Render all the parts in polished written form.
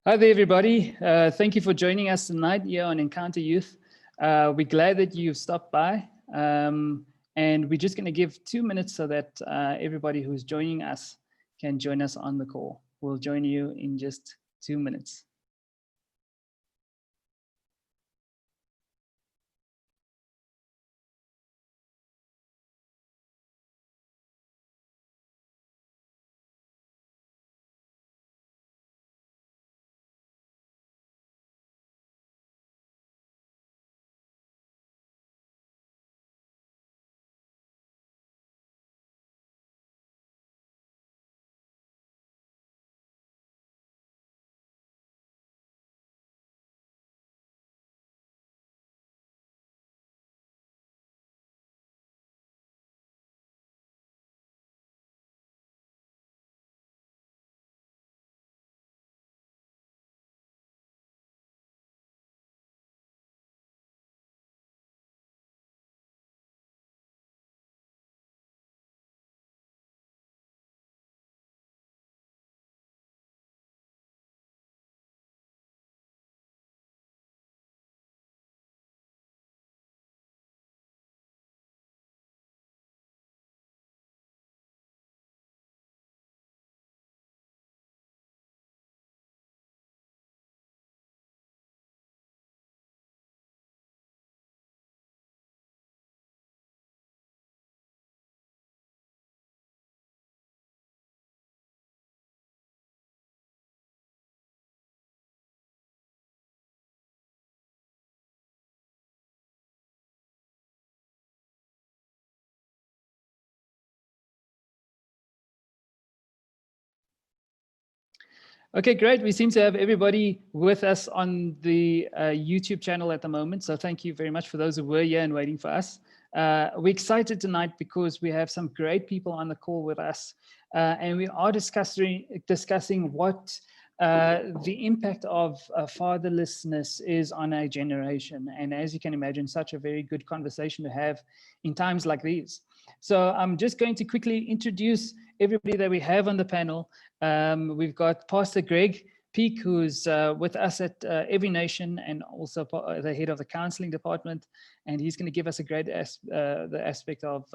Hi there, everybody. Thank you for joining us tonight here on Encounter Youth. We're glad that you've stopped by. And we're just going to give 2 minutes so that everybody who's joining us can join us on the call. We'll join you in just 2 minutes. Okay, great. We seem to have everybody with us on the YouTube channel at the moment. So thank you very much for those who were here and waiting for us. We're excited tonight because we have some great people on the call with us. And we are discussing what the impact of fatherlessness is on a generation. And as you can imagine, such a very good conversation to have in times like these. So I'm just going to quickly introduce everybody that we have on the panel. We've got Pastor Greg Peak, who's with us at Every Nation and also the head of the counseling department. And he's going to give us a great the aspect of,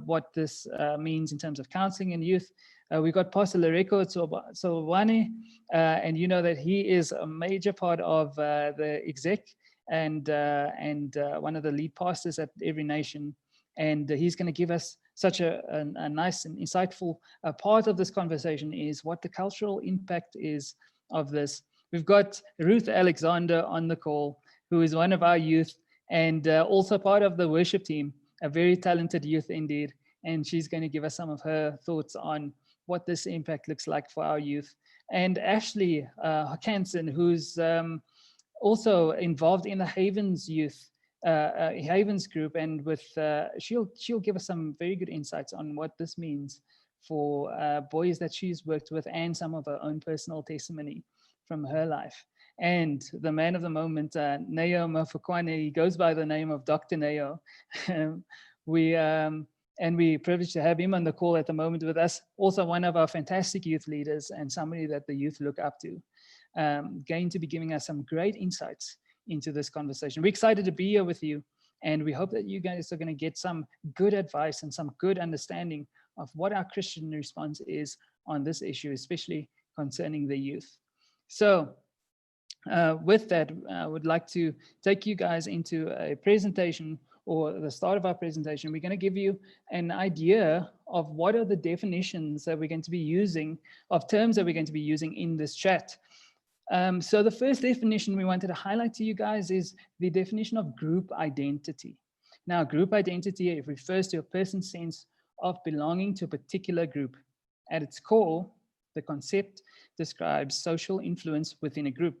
what this means in terms of counseling and youth. We've got Pastor Lereko Tsoloane, and you know that he is a major part of the exec and one of the lead pastors at Every Nation. And he's going to give us such a nice and insightful part of this conversation is what the cultural impact is of this. We've got Ruth Alexander on the call, who is one of our youth and also part of the worship team, a very talented youth indeed. And she's going to give us some of her thoughts on what this impact looks like for our youth. And Ashlie Hokanson, who's also involved in the Havens youth Havens group, and with she'll give us some very good insights on what this means for boys that she's worked with and some of her own personal testimony from her life. And the man of the moment, Neo Mofakwane, he goes by the name of Dr. Neo. We're privileged to have him on the call at the moment with us. Also one of our fantastic youth leaders and somebody that the youth look up to. Going to be giving us some great insights into this conversation. We're excited to be here with you, and we hope that you guys are going to get some good advice and some good understanding of what our Christian response is on this issue, especially concerning the youth. So with that, I would like to take you guys into a presentation, or the start of our presentation. We're going to give you an idea of what are the definitions that we're going to be using, of terms that we're going to be using in this chat. So the first definition we wanted to highlight to you guys is the definition of group identity. Now, group identity refers to a person's sense of belonging to a particular group. At its core, the concept describes social influence within a group.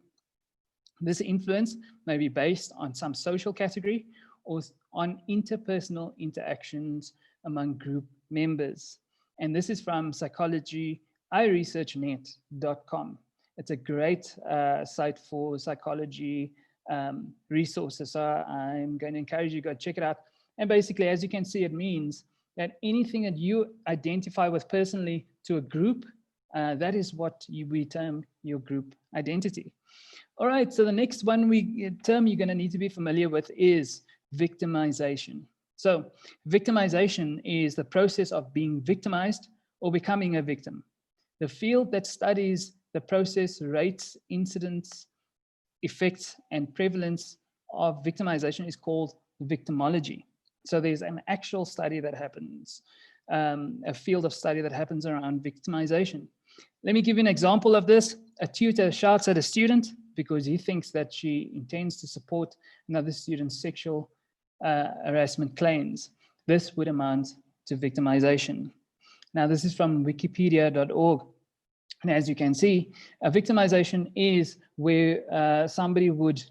This influence may be based on some social category or on interpersonal interactions among group members. And this is from psychology.iresearchnet.com. It's a great site for psychology resources. So I'm going to encourage you to go check it out. And basically, as you can see, it means that anything that you identify with personally to a group That is what we term your group identity. All right, so the next one term you're going to need to be familiar with is victimization. So victimization is the process of being victimized or becoming a victim. The field that studies the process, rates, incidents, effects, and prevalence of victimization is called victimology. So there's an actual study that happens, a field of study that happens around victimization. Let me give you an example of this. A tutor shouts at a student because he thinks that she intends to support another student's sexual harassment claims. This would amount to victimization. Now, this is from wikipedia.org. And as you can see, victimization is where somebody would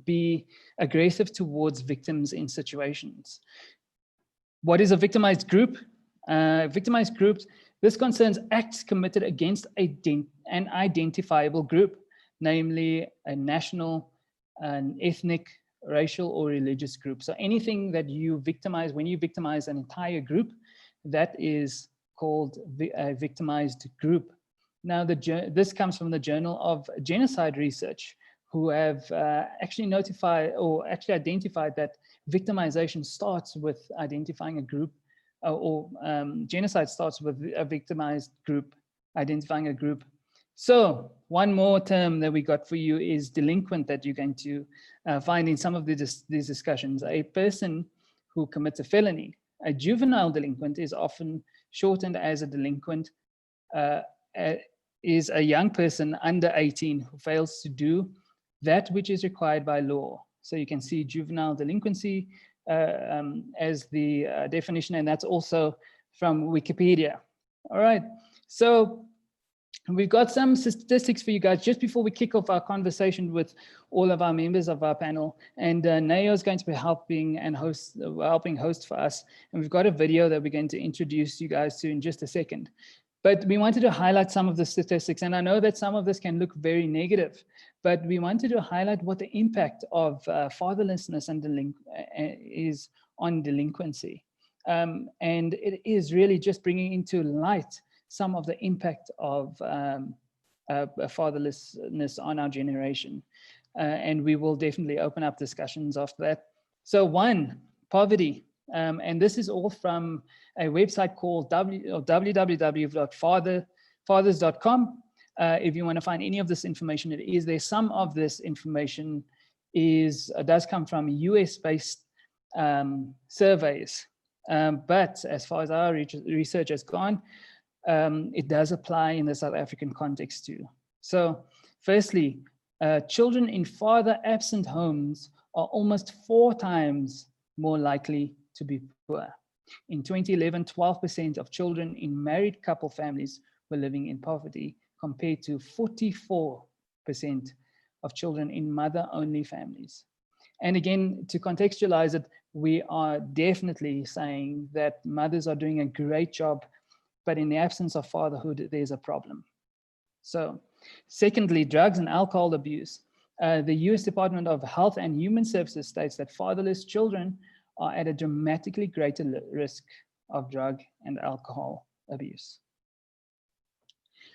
be aggressive towards victims in situations. What is a victimized group? Victimized groups, this concerns acts committed against an identifiable group, namely a national, an ethnic, racial, or religious group. So anything that you victimize, when you victimize an entire group, that is called a victimized group. Now, this comes from the Journal of Genocide Research, who have actually identified that victimization starts with identifying a group, genocide starts with a victimized group, identifying a group. So one more term that we got for you is delinquent, that you're going to find in some of these discussions. A person who commits a felony. A juvenile delinquent is often shortened as a delinquent, is a young person under 18 who fails to do that which is required by law. So you can see juvenile delinquency as the definition, and that's also from Wikipedia. All right, so we've got some statistics for you guys just before we kick off our conversation with all of our members of our panel. And Nayo is going to be helping host for us. And we've got a video that we're going to introduce you guys to in just a second. But we wanted to highlight some of the statistics. And I know that some of this can look very negative, but we wanted to highlight what the impact of fatherlessness and is on delinquency. And it is really just bringing into light some of the impact of fatherlessness on our generation. And we will definitely open up discussions after that. So one, poverty. And this is all from a website called www.fathers.com. If you want to find any of this information, it is there. Some of this information does come from US-based surveys. But as far as our research has gone, it does apply in the South African context too. So firstly, children in father-absent homes are almost 4 times more likely to be poor. In 2011, 12% of children in married couple families were living in poverty, compared to 44% of children in mother-only families. And again, to contextualize it, we are definitely saying that mothers are doing a great job, but in the absence of fatherhood, there's a problem. So, secondly, drugs and alcohol abuse. The US Department of Health and Human Services states that fatherless children are at a dramatically greater risk of drug and alcohol abuse.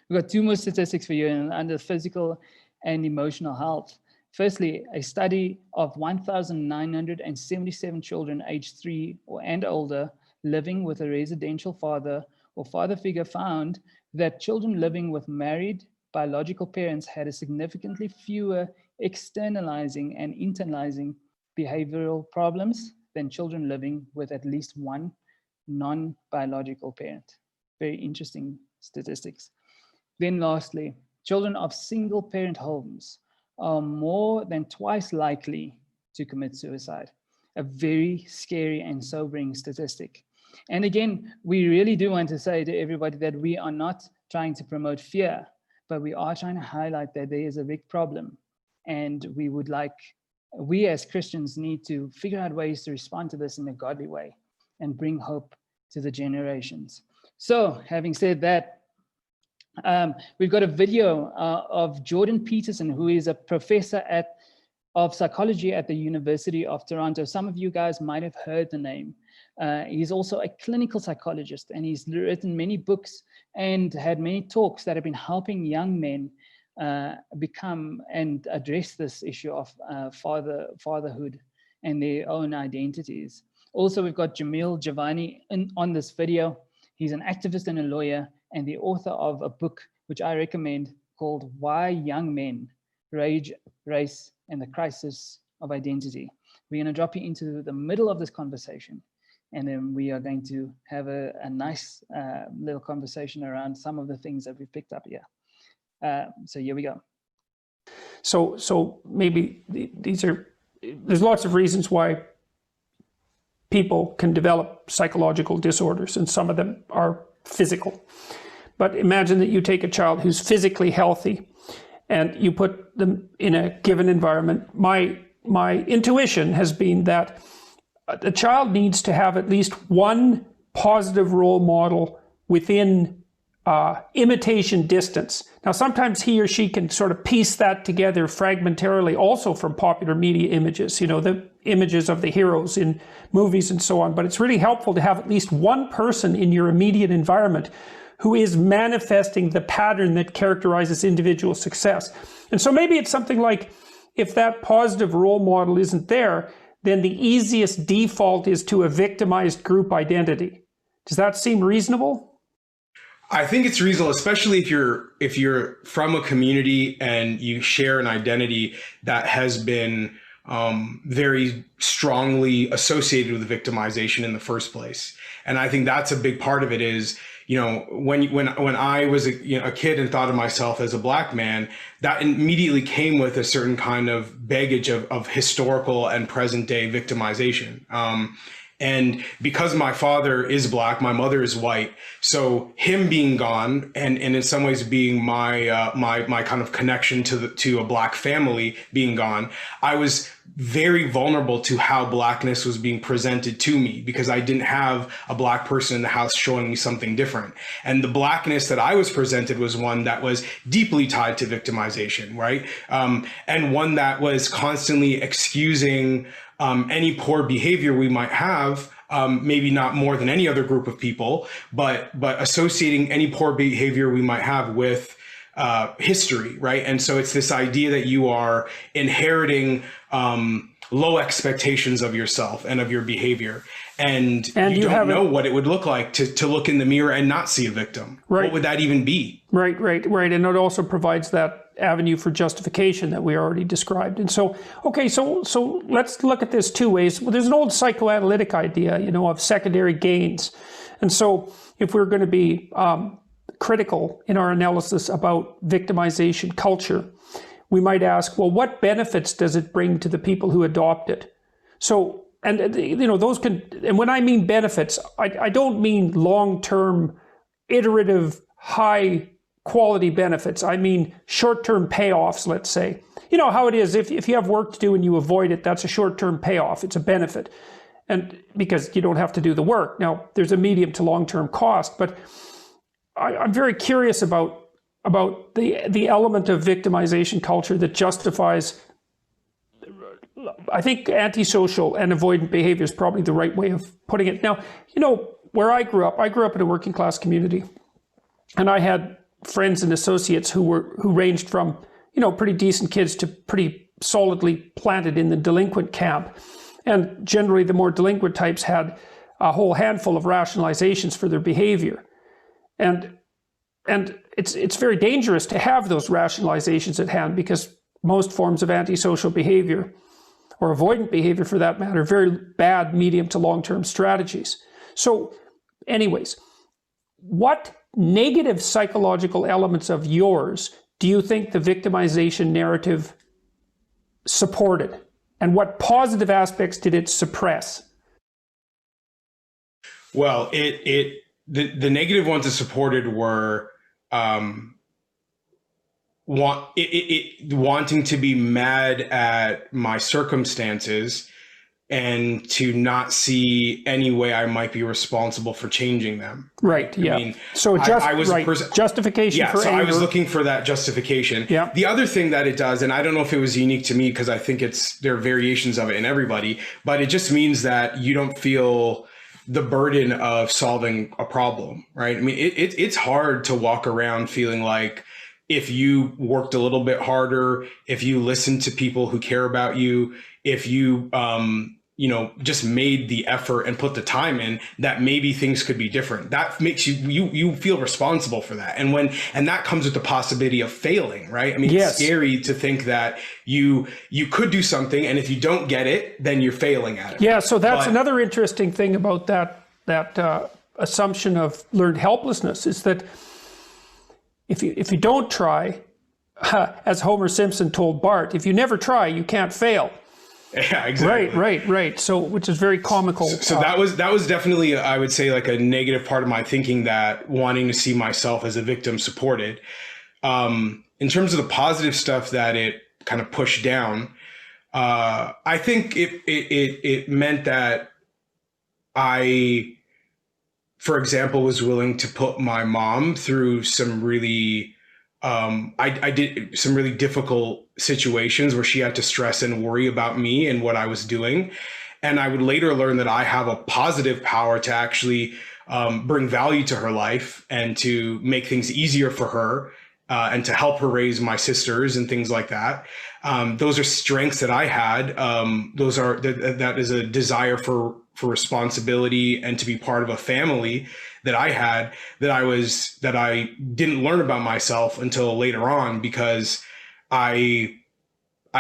We've got 2 more statistics for you under physical and emotional health. Firstly, a study of 1,977 children aged 3 and older living with a residential father or father figure found that children living with married biological parents had a significantly fewer externalizing and internalizing behavioral problems than children living with at least one non-biological parent. Very interesting statistics. Then lastly, children of single parent homes are more than twice likely to commit suicide. A very scary and sobering statistic. And again, we really do want to say to everybody that we are not trying to promote fear, but we are trying to highlight that there is a big problem. And we as Christians need to figure out ways to respond to this in a godly way and bring hope to the generations. So having said that, we've got a video of Jordan Peterson, who is a professor of psychology at the University of Toronto. Some of you guys might have heard the name. He's also a clinical psychologist, and he's written many books and had many talks that have been helping young men become and address this issue of fatherhood and their own identities. Also, we've got Jamil Javani on this video. He's an activist and a lawyer, and the author of a book which I recommend called Why Young Men Rage, Race, and the Crisis of Identity. We're going to drop you into the middle of this conversation, and then we are going to have a nice little conversation around some of the things that we've picked up here. So here we go. So maybe there's lots of reasons why people can develop psychological disorders, and some of them are physical. But imagine that you take a child who's physically healthy and you put them in a given environment. My intuition has been that the child needs to have at least one positive role model within imitation distance. Now, sometimes he or she can sort of piece that together fragmentarily also from popular media images, you know, the images of the heroes in movies and so on. But it's really helpful to have at least one person in your immediate environment who is manifesting the pattern that characterizes individual success. And so maybe it's something like, if that positive role model isn't there, then the easiest default is to a victimized group identity. Does that seem reasonable? I think it's reasonable, especially if you're from a community and you share an identity that has been very strongly associated with victimization in the first place. And I think that's a big part of it is, you know, when I was a kid and thought of myself as a Black man, that immediately came with a certain kind of baggage of historical and present day victimization. And because my father is Black, my mother is white, so him being gone and in some ways being my kind of connection to a Black family being gone, I was very vulnerable to how Blackness was being presented to me because I didn't have a Black person in the house showing me something different. And the Blackness that I was presented was one that was deeply tied to victimization, right? And one that was constantly excusing any poor behavior we might have, maybe not more than any other group of people, but associating any poor behavior we might have with history, right? And so it's this idea that you are inheriting low expectations of yourself and of your behavior. And you don't know what it would look like to look in the mirror and not see a victim. Right. What would that even be? Right. And it also provides that avenue for justification that we already described. And so, okay, so let's look at this two ways. Well, there's an old psychoanalytic idea, you know, of secondary gains. And so if we're going to be critical in our analysis about victimization culture, we might ask, well, what benefits does it bring to the people who adopt it? So, and you know, those can, and when I mean benefits, I don't mean long-term, iterative, high quality benefits. I mean short-term payoffs, let's say. You know how it is, if you have work to do and you avoid it, that's a short-term payoff. It's a benefit. And because you don't have to do the work. Now, there's a medium to long-term cost, but I'm very curious about the element of victimization culture that justifies, I think antisocial and avoidant behavior is probably the right way of putting it. Now, you know, where I grew up in a working class community, and I had friends and associates who ranged from, you know, pretty decent kids to pretty solidly planted in the delinquent camp. And generally the more delinquent types had a whole handful of rationalizations for their behavior. And it's very dangerous to have those rationalizations at hand because most forms of antisocial behavior, or avoidant behavior for that matter, are very bad medium to long-term strategies. So anyways, what negative psychological elements of yours do you think the victimization narrative supported? And what positive aspects did it suppress? Well, the negative ones it supported were wanting to be mad at my circumstances and to not see any way I might be responsible for changing them. Right. Yeah. I mean, so I was a person, justification. Yeah. For so anger. I was looking for that justification. Yeah. The other thing that it does, and I don't know if it was unique to me because I think there are variations of it in everybody, but it just means that you don't feel the burden of solving a problem, right? I mean, it's hard to walk around feeling like if you worked a little bit harder, if you listened to people who care about you, if you, just made the effort and put the time in, that maybe things could be different. That makes you feel responsible for that. And that comes with the possibility of failing, right? I mean, Yes. It's scary to think that you could do something, and if you don't get it, then you're failing at it. Yeah, so that's another interesting thing about that assumption of learned helplessness, is that if you don't try, as Homer Simpson told Bart, if you never try, you can't fail. Yeah, exactly. Right. So, which is very comical. So that was definitely, I would say, like a negative part of my thinking, that wanting to see myself as a victim supported. In terms of the positive stuff that it kind of pushed down, I think it meant that I, for example, was willing to put my mom through some really, I did some really difficult situations where she had to stress and worry about me and what I was doing. And I would later learn that I have a positive power to actually bring value to her life and to make things easier for her, and to help her raise my sisters and things like that. Those are strengths that I had. That is a desire for responsibility and to be part of a family that I had, that I didn't learn about myself until later on, because I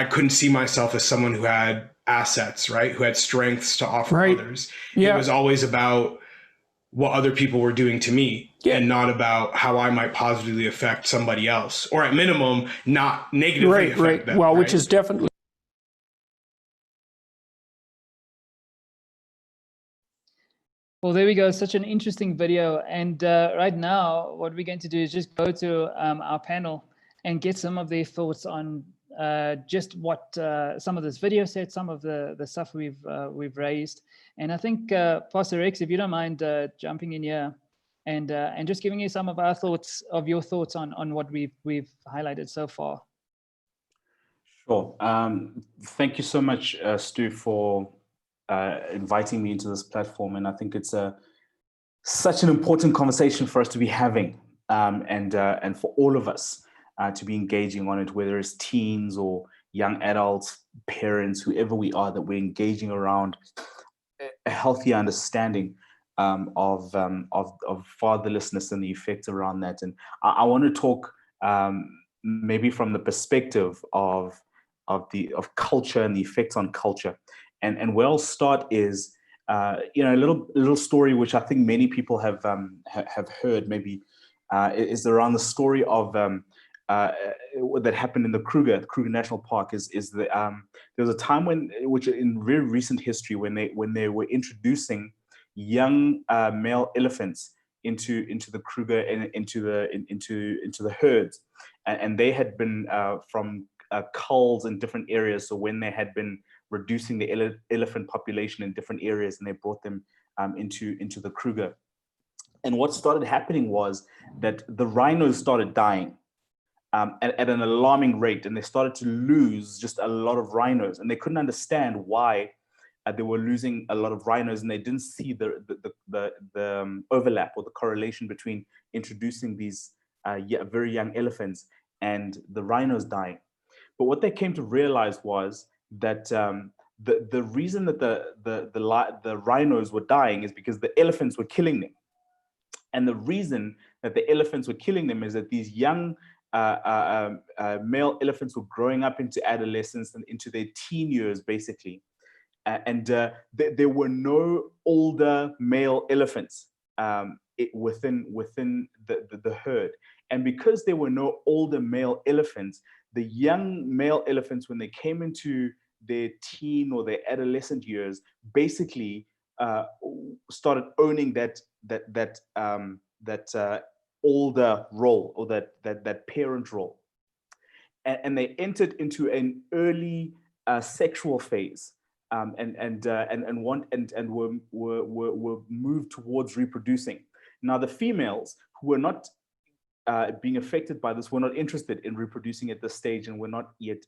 couldn't see myself as someone who had assets, right? Who had strengths to offer others. Yeah. It was always about what other people were doing to me, and not about how I might positively affect somebody else, or at minimum, not negatively affect them. Well, which is definitely. Well, there we go. Such an interesting video. And right now, what we're going to do is just go to our panel and get some of their thoughts on just what some of this video said, some of the stuff we've raised. And I think Pastor Rex, if you don't mind jumping in here and just giving you some of our thoughts, of your thoughts on what we've highlighted so far. Sure. Thank you so much, Stu, for inviting me into this platform. And I think it's such an important conversation for us to be having, and for all of us to be engaging on it, whether it's teens or young adults, parents, whoever we are, that we're engaging around a healthy understanding of fatherlessness and the effects around that. And I want to talk maybe from the perspective of culture and the effects on culture. And where I'll start is a little story which I think many people have heard, maybe is around the story of that happened in the Kruger National Park. There was a time which in very recent history, when they were introducing young male elephants into the Kruger and into the herds, and they had been from culls in different areas. So when they had been reducing the elephant population in different areas, and they brought them into the Kruger. And what started happening was that the rhinos started dying at an alarming rate, and they started to lose just a lot of rhinos, and they couldn't understand why they were losing a lot of rhinos, and they didn't see the overlap or the correlation between introducing these very young elephants and the rhinos dying. But what they came to realize was that the reason that the rhinos were dying is because the elephants were killing them. And the reason that the elephants were killing them is that these young male elephants were growing up into adolescence and into their teen years, basically. And there were no older male elephants within the herd. And because there were no older male elephants, the young male elephants, when they came into their teen or their adolescent years, basically started owning that older role, or that parent role, and they entered into an early sexual phase, and were moved towards reproducing. Now the females, who were not being affected by this, were not interested in reproducing at this stage, and were not yet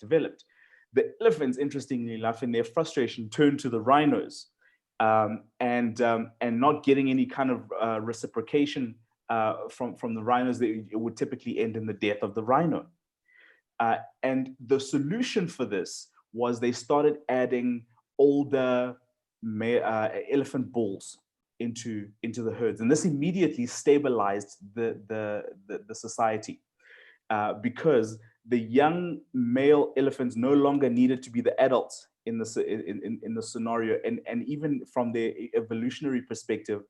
developed. The elephants, interestingly enough, in their frustration, turned to the rhinos and not getting any kind of reciprocation from the rhinos, it would typically end in the death of the rhino. And the solution for this was they started adding older elephant bulls into the herds, and this immediately stabilized the society, because the young male elephants no longer needed to be the adults in the scenario, and even from their evolutionary perspective,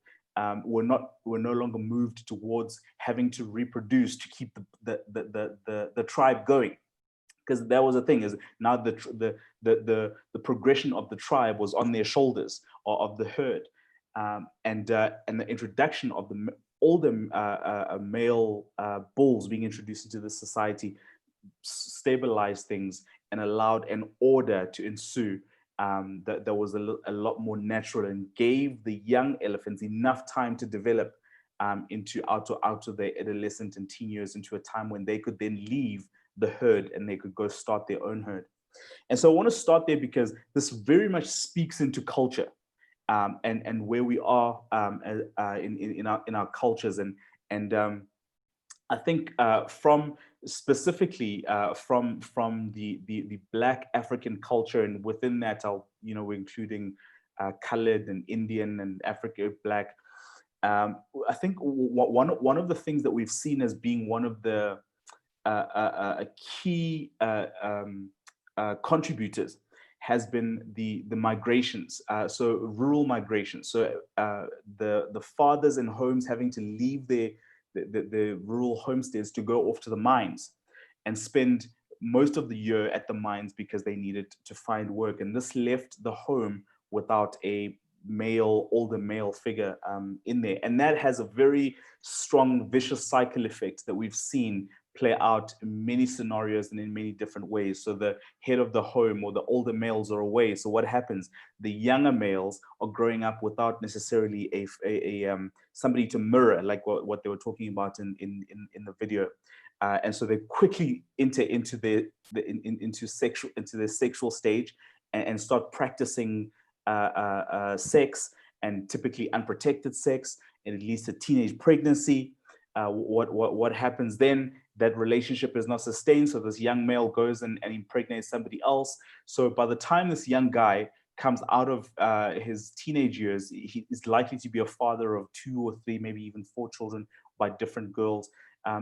were no longer moved towards having to reproduce to keep the tribe going. Because that was the thing, is now the progression of the tribe was on their shoulders, or of the herd, and the introduction of the older male bulls being introduced into the society stabilized things and allowed an order to ensue that was a lot more natural, and gave the young elephants enough time to develop into out of their adolescent and teen years, into a time when they could then leave the herd and they could go start their own herd. And so I want to start there because this very much speaks into culture, and where we are in our cultures, and I think from specifically from the Black African culture, and within that, we're including colored and Indian and African Black. I think one of the things that we've seen as being one of the key contributors has been the migrations, so rural migrations. So the fathers in homes having to leave the rural homesteads to go off to the mines and spend most of the year at the mines because they needed to find work, and this left the home without a older male figure in there, and that has a very strong vicious cycle effect that we've seen play out in many scenarios and in many different ways. So the head of the home or the older males are away. So what happens? The younger males are growing up without necessarily a somebody to mirror, like what they were talking about in the video. And so they quickly enter into their sexual stage and start practicing sex, and typically unprotected sex, and it leads to teenage pregnancy. What happens then? That relationship is not sustained, so this young male goes and impregnates somebody else. So by the time this young guy comes out of his teenage years, he is likely to be a father of 2 or 3, maybe even 4 children by different girls.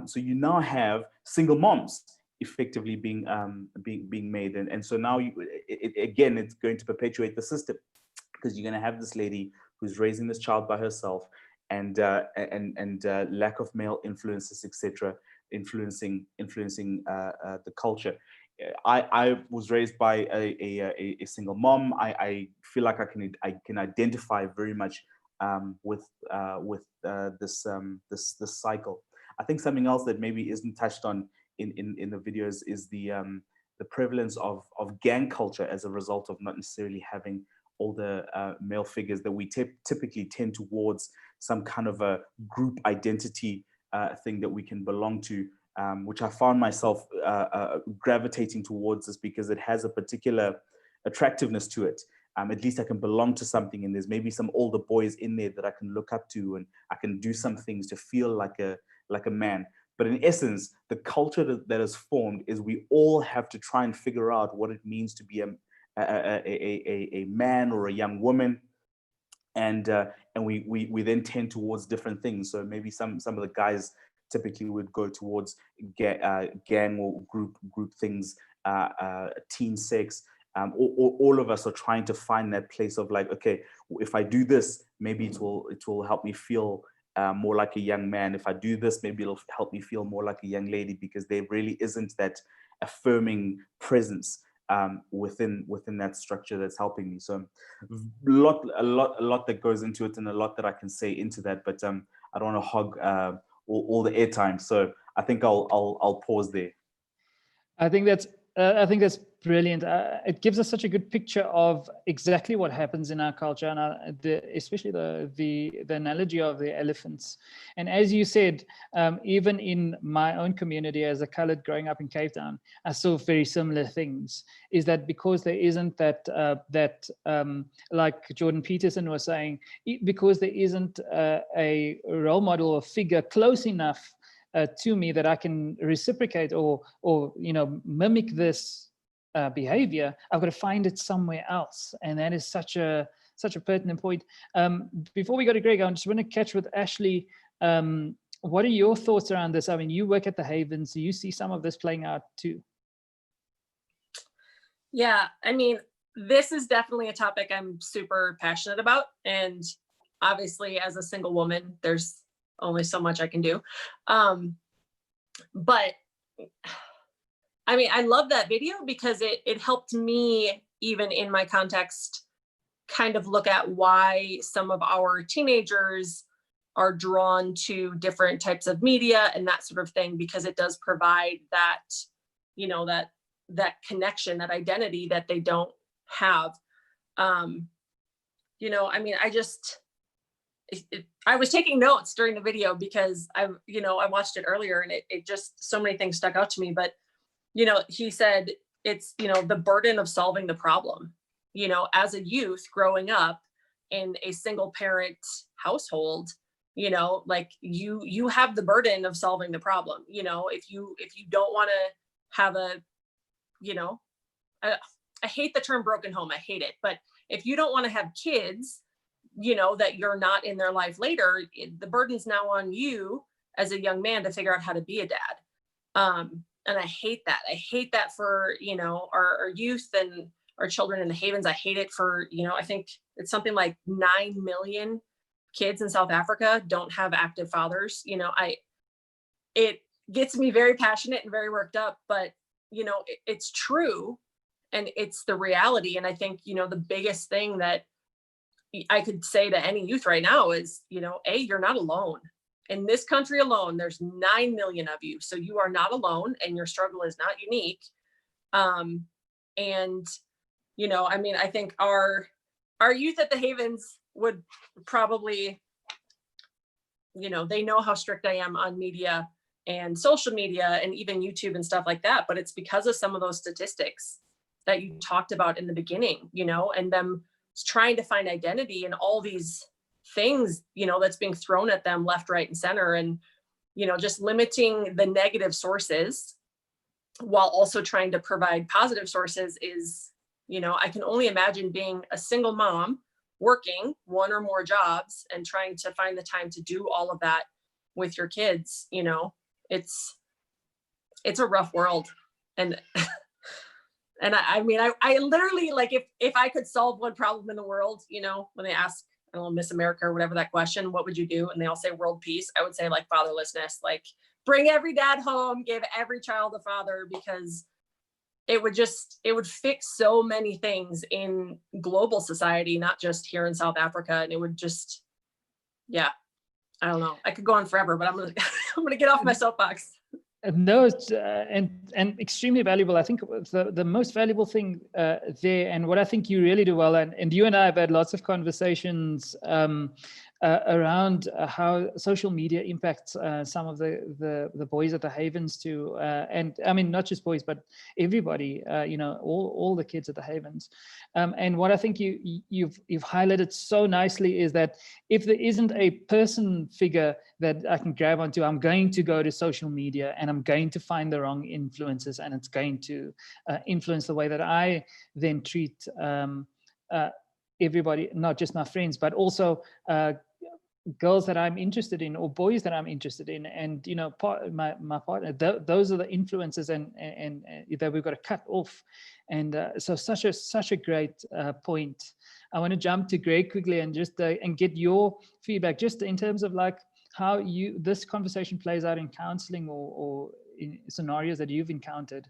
So you now have single moms effectively being made, and so now again it's going to perpetuate the system, because you're going to have this lady who's raising this child by herself, and lack of male influences, etc., influencing the culture. I was raised by a single mom. I feel like I can identify very much with this cycle. I think something else that maybe isn't touched on in the videos is the prevalence of gang culture as a result of not necessarily having older male figures, that we typically tend towards some kind of a group identity thing that we can belong to, which I found myself gravitating towards this because it has a particular attractiveness to it. At least I can belong to something, and there's maybe some older boys in there that I can look up to, and I can do some things to feel like a man. But in essence, the culture that is formed is we all have to try and figure out what it means to be a man or a young woman, and we then tend towards different things. So maybe some of the guys typically would go towards gang or group things, teen sex. All of us are trying to find that place of like, okay, if I do this, maybe it will help me feel more like a young man. If I do this, maybe it'll help me feel more like a young lady, because there really isn't that affirming presence within that structure that's helping me. So a lot that goes into it, and a lot that I can say into that, but I don't want to hog all the airtime. So I think I'll pause there. I think that's I think that's brilliant. It gives us such a good picture of exactly what happens in our culture, and especially the analogy of the elephants. And as you said, even in my own community as a colored growing up in Cape Town, I saw very similar things. Is that because there isn't that like Jordan Peterson was saying, because there isn't a role model or figure close enough to me that I can reciprocate or mimic this behavior, I've got to find it somewhere else, and that is such a pertinent point. Before we go to Greg, I just want to catch with Ashlie. What are your thoughts around this? I mean, you work at the Havens, so you see some of this playing out too. Yeah, I mean, this is definitely a topic I'm super passionate about, and obviously, as a single woman, there's only so much I can do. But I mean, I love that video because it helped me, even in my context, kind of look at why some of our teenagers are drawn to different types of media and that sort of thing, because it does provide that, that connection, that identity that they don't have. I mean, I was taking notes during the video because I watched it earlier, and it just, so many things stuck out to me. But, he said it's, the burden of solving the problem, as a youth growing up in a single parent household, like you have the burden of solving the problem. If you don't want to have I hate the term broken home. I hate it. But if you don't want to have kids, that you're not in their life later, the burden's now on you as a young man to figure out how to be a dad. And I hate that. I hate that for, our youth and our children in the Havens. I hate it for, I think it's something like 9 million kids in South Africa don't have active fathers. It gets me very passionate and very worked up, but, it's true. And it's the reality. And I think, the biggest thing that I could say to any youth right now is, you're not alone. In this country alone, there's 9 million of you. So you are not alone, and your struggle is not unique. And, I mean, I think our youth at the Havens would probably, they know how strict I am on media and social media and even YouTube and stuff like that. But it's because of some of those statistics that you talked about in the beginning, and them trying to find identity in all these things, that's being thrown at them left, right, and center. And, just limiting the negative sources while also trying to provide positive sources is, I can only imagine being a single mom working one or more jobs and trying to find the time to do all of that with your kids. It's a rough world. And and I mean, I literally, like, if I could solve one problem in the world, when they ask, I don't know, Miss America or whatever that question, what would you do? And they all say world peace. I would say like fatherlessness, like bring every dad home, give every child a father, because it would fix so many things in global society, not just here in South Africa. And it would just, yeah, I don't know. I could go on forever, but I'm gonna get off my soapbox. No, it's, and extremely valuable. I think the most valuable thing there, and what I think you really do well, and you and I have had lots of conversations around how social media impacts some of the boys at the Havens too, and I mean not just boys but everybody, all the kids at the Havens, and what I think you've highlighted so nicely is that if there isn't a person figure that I can grab onto, I'm going to go to social media and I'm going to find the wrong influences, and it's going to influence the way that I then treat everybody, not just my friends, but also girls that I'm interested in or boys that I'm interested in. And, my partner, those are the influences and that we've got to cut off. And so such a great point. I want to jump to Greg quickly and just and get your feedback just in terms of like how this conversation plays out in counseling or in scenarios that you've encountered.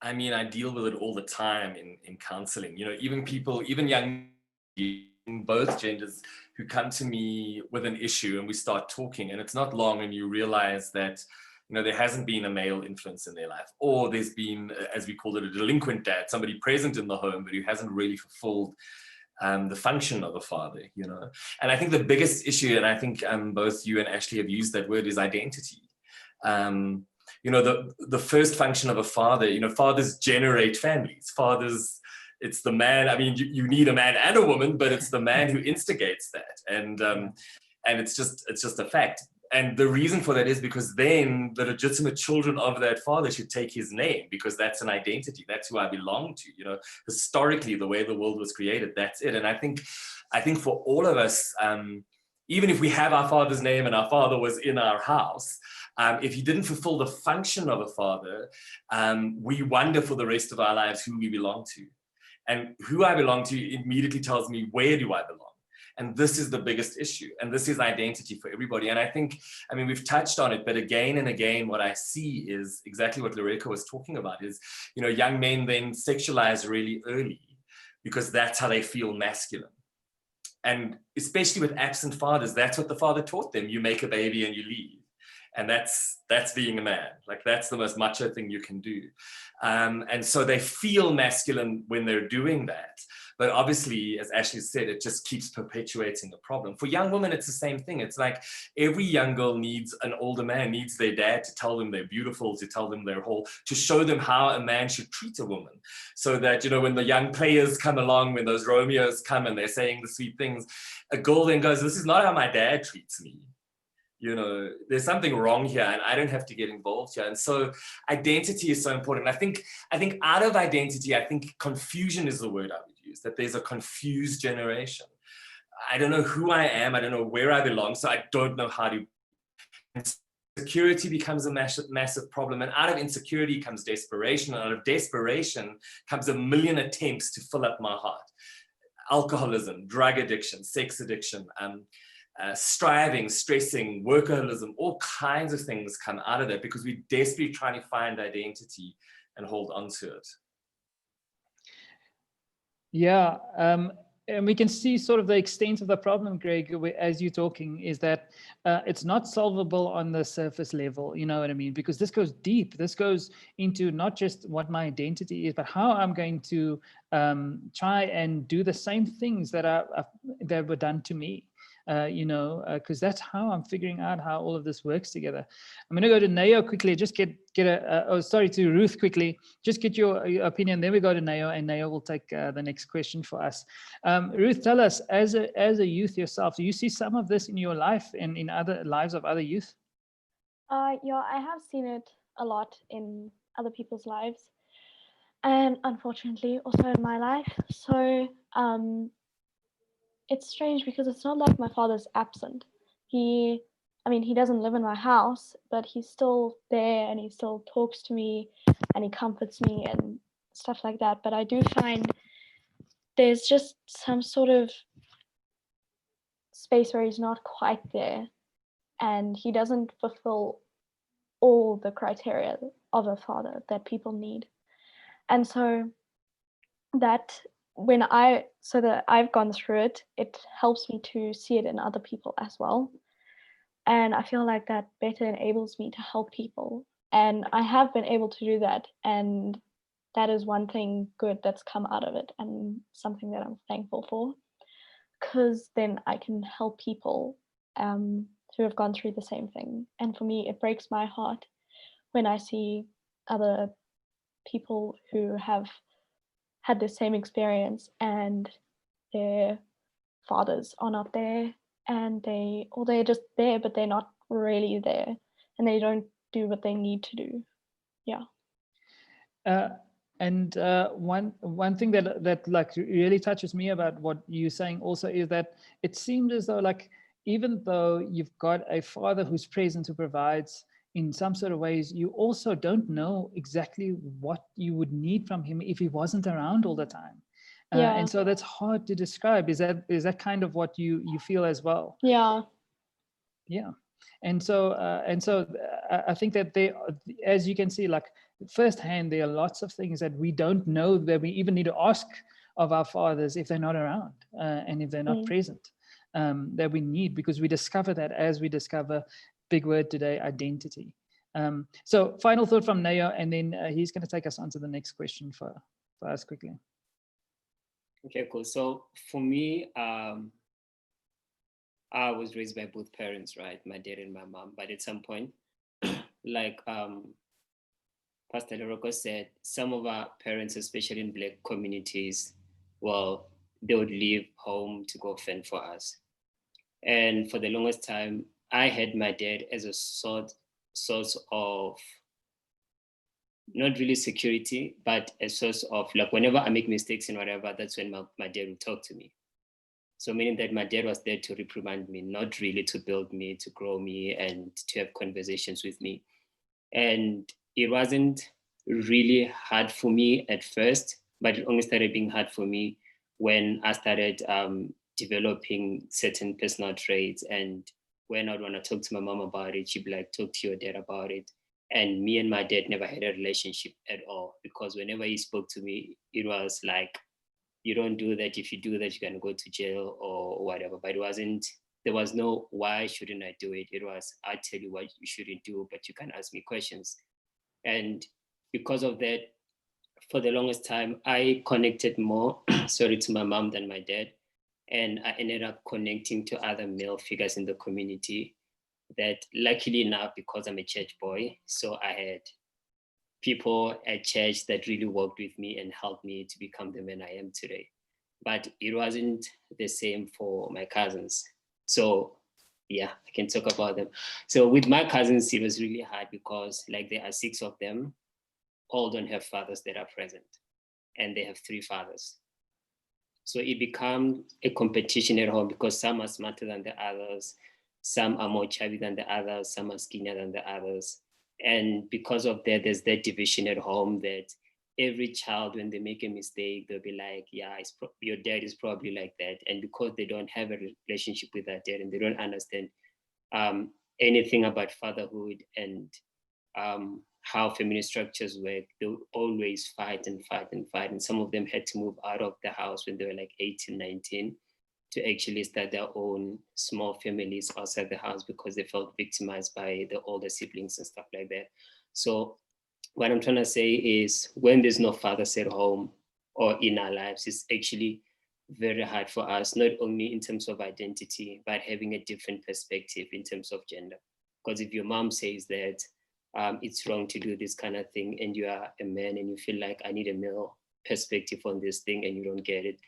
I mean, I deal with it all the time in counseling, even young in both genders who come to me with an issue and we start talking, and it's not long and you realize that, You know, there hasn't been a male influence in their life, or there's been, as we call it, a delinquent dad, somebody present in the home, but who hasn't really fulfilled the function of a father, you know. And I think the biggest issue, and I think both you and Ashlie have used that word, is identity. You know, the first function of a father, you know, fathers generate families. Fathers, it's the man. I mean, you need a man and a woman, but it's the man who instigates that, and it's just a fact. And the reason for that is because then the legitimate children of that father should take his name, because that's an identity. That's who I belong to. You know, historically, the way the world was created, that's it. And I think for all of us, even if we have our father's name and our father was in our house, if he didn't fulfill the function of a father, we wonder for the rest of our lives who we belong to. And who I belong to immediately tells me, where do I belong? And this is the biggest issue. And this is identity for everybody. And I mean, we've touched on it, but again and again, what I see is exactly what Lereko was talking about is, you know, young men then sexualize really early because that's how they feel masculine. And especially with absent fathers, that's what the father taught them. You make a baby and you leave. And that's being a man. Like, that's the most macho thing you can do. And so they feel masculine when they're doing that. But obviously, as Ashlie said, it just keeps perpetuating the problem. For young women, it's the same thing. It's like every young girl needs an older man, needs their dad to tell them they're beautiful, to tell them they're whole, to show them how a man should treat a woman. So that, you know, when the young players come along, when those Romeos come and they're saying the sweet things, a girl then goes, this is not how my dad treats me. You know, there's something wrong here and I don't have to get involved here. And so identity is so important. I think out of identity, I think confusion is the word I would use, that there's a confused generation. I don't know who I am. I don't know where I belong. So I don't know how to. Insecurity becomes a massive problem. And out of insecurity comes desperation. And out of desperation comes a million attempts to fill up my heart. Alcoholism, drug addiction, sex addiction, striving, stressing, workaholism, all kinds of things come out of that because we're desperately trying to find identity and hold on to it. Yeah, and we can see sort of the extent of the problem, Greg, as you're talking, is that it's not solvable on the surface level, you know what I mean? Because this goes deep. This goes into not just what my identity is, but how I'm going to try and do the same things that were done to me. You know, because that's how I'm figuring out how all of this works together. I'm going to go to Neo quickly, just get to Ruth quickly, just get your opinion. Then we go to Neo, and Neo will take the next question for us. Ruth, tell us, as a youth yourself, do you see some of this in your life and in other lives of other youth? Yeah, I have seen it a lot in other people's lives, and unfortunately also in my life. So it's strange because it's not like my father's absent. He doesn't live in my house, but he's still there and he still talks to me and he comforts me and stuff like that. But I do find there's just some sort of space where he's not quite there and he doesn't fulfill all the criteria of a father that people need. And so that I've gone through it, it helps me to see it in other people as well. And I feel like that better enables me to help people. And I have been able to do that. And that is one thing good that's come out of it and something that I'm thankful for, because then I can help people who have gone through the same thing. And for me, it breaks my heart when I see other people who have had the same experience and their fathers are not there, and they're just there, but they're not really there, and they don't do what they need to do. Yeah. And one thing that like really touches me about what you're saying also is that it seems as though, like, even though you've got a father who's present, who provides in some sort of ways, you also don't know exactly what you would need from him if he wasn't around all the time. Yeah. And so that's hard to describe. Is that kind of what you feel as well? Yeah. Yeah. And so I think that as you can see, like firsthand, there are lots of things that we don't know, that we even need to ask of our fathers if they're not around and if they're not present, that we need, because we discover that as we discover, big word today, identity. So final thought from Neo, and then he's going to take us on to the next question for us quickly. Okay, cool. So for me, I was raised by both parents, right? My dad and my mom. But at some point, like Pastor Lereko said, some of our parents, especially in Black communities, well, they would leave home to go fend for us. And for the longest time, I had my dad as a source of not really security, but a source of, like, whenever I make mistakes and whatever, that's when my dad would talk to me. So meaning that my dad was there to reprimand me, not really to build me, to grow me, and to have conversations with me. And it wasn't really hard for me at first, but it only started being hard for me when I started developing certain personal traits. And when I'd want to talk to my mom about it, she'd be like, talk to your dad about it. And me and my dad never had a relationship at all, because whenever he spoke to me, it was like, you don't do that. If you do that, you're going to go to jail or whatever. But there was no, why shouldn't I do it? It was, I tell you what you shouldn't do, but you can ask me questions. And because of that, for the longest time, I connected more, to my mom than my dad. And I ended up connecting to other male figures in the community that, luckily enough, because I'm a church boy, so I had people at church that really worked with me and helped me to become the man I am today. But it wasn't the same for my cousins. So yeah, I can talk about them. So with my cousins, it was really hard because, like, there are 6 of them, all don't have fathers that are present, and they have 3 fathers. So it becomes a competition at home because some are smarter than the others, some are more chubby than the others, some are skinnier than the others. And because of that, there's that division at home that every child, when they make a mistake, they'll be like, yeah, your dad is probably like that. And because they don't have a relationship with their dad and they don't understand anything about fatherhood and how family structures work, they'll always fight and fight and fight. And some of them had to move out of the house when they were like 18, 19 to actually start their own small families outside the house because they felt victimized by the older siblings and stuff like that. So what I'm trying to say is, when there's no fathers at home or in our lives, it's actually very hard for us, not only in terms of identity, but having a different perspective in terms of gender. Because if your mom says that it's wrong to do this kind of thing, and you are a man and you feel like, I need a male perspective on this thing, and you don't get it,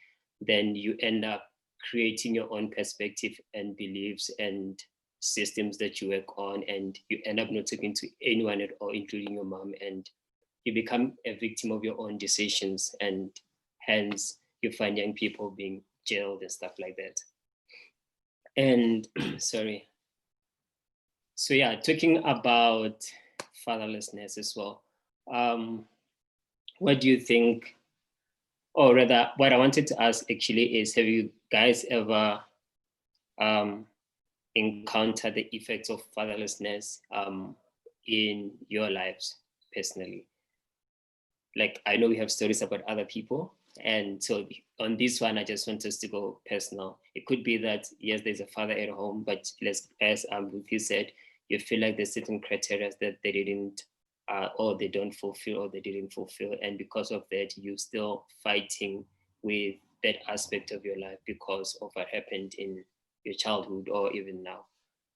then you end up creating your own perspective and beliefs and systems that you work on, and you end up not talking to anyone at all, including your mom, and you become a victim of your own decisions, and hence you find young people being jailed and stuff like that. And sorry. So yeah, talking about fatherlessness as well. What do you think, or rather, what I wanted to ask actually is, have you guys ever encountered the effects of fatherlessness in your lives personally? Like, I know we have stories about other people, and so on this one, I just want us to go personal. It could be that, yes, there's a father at home, but as Ruth said, you feel like there's certain criteria that they didn't, or they don't fulfill, or they didn't fulfill. And because of that, you're still fighting with that aspect of your life because of what happened in your childhood or even now.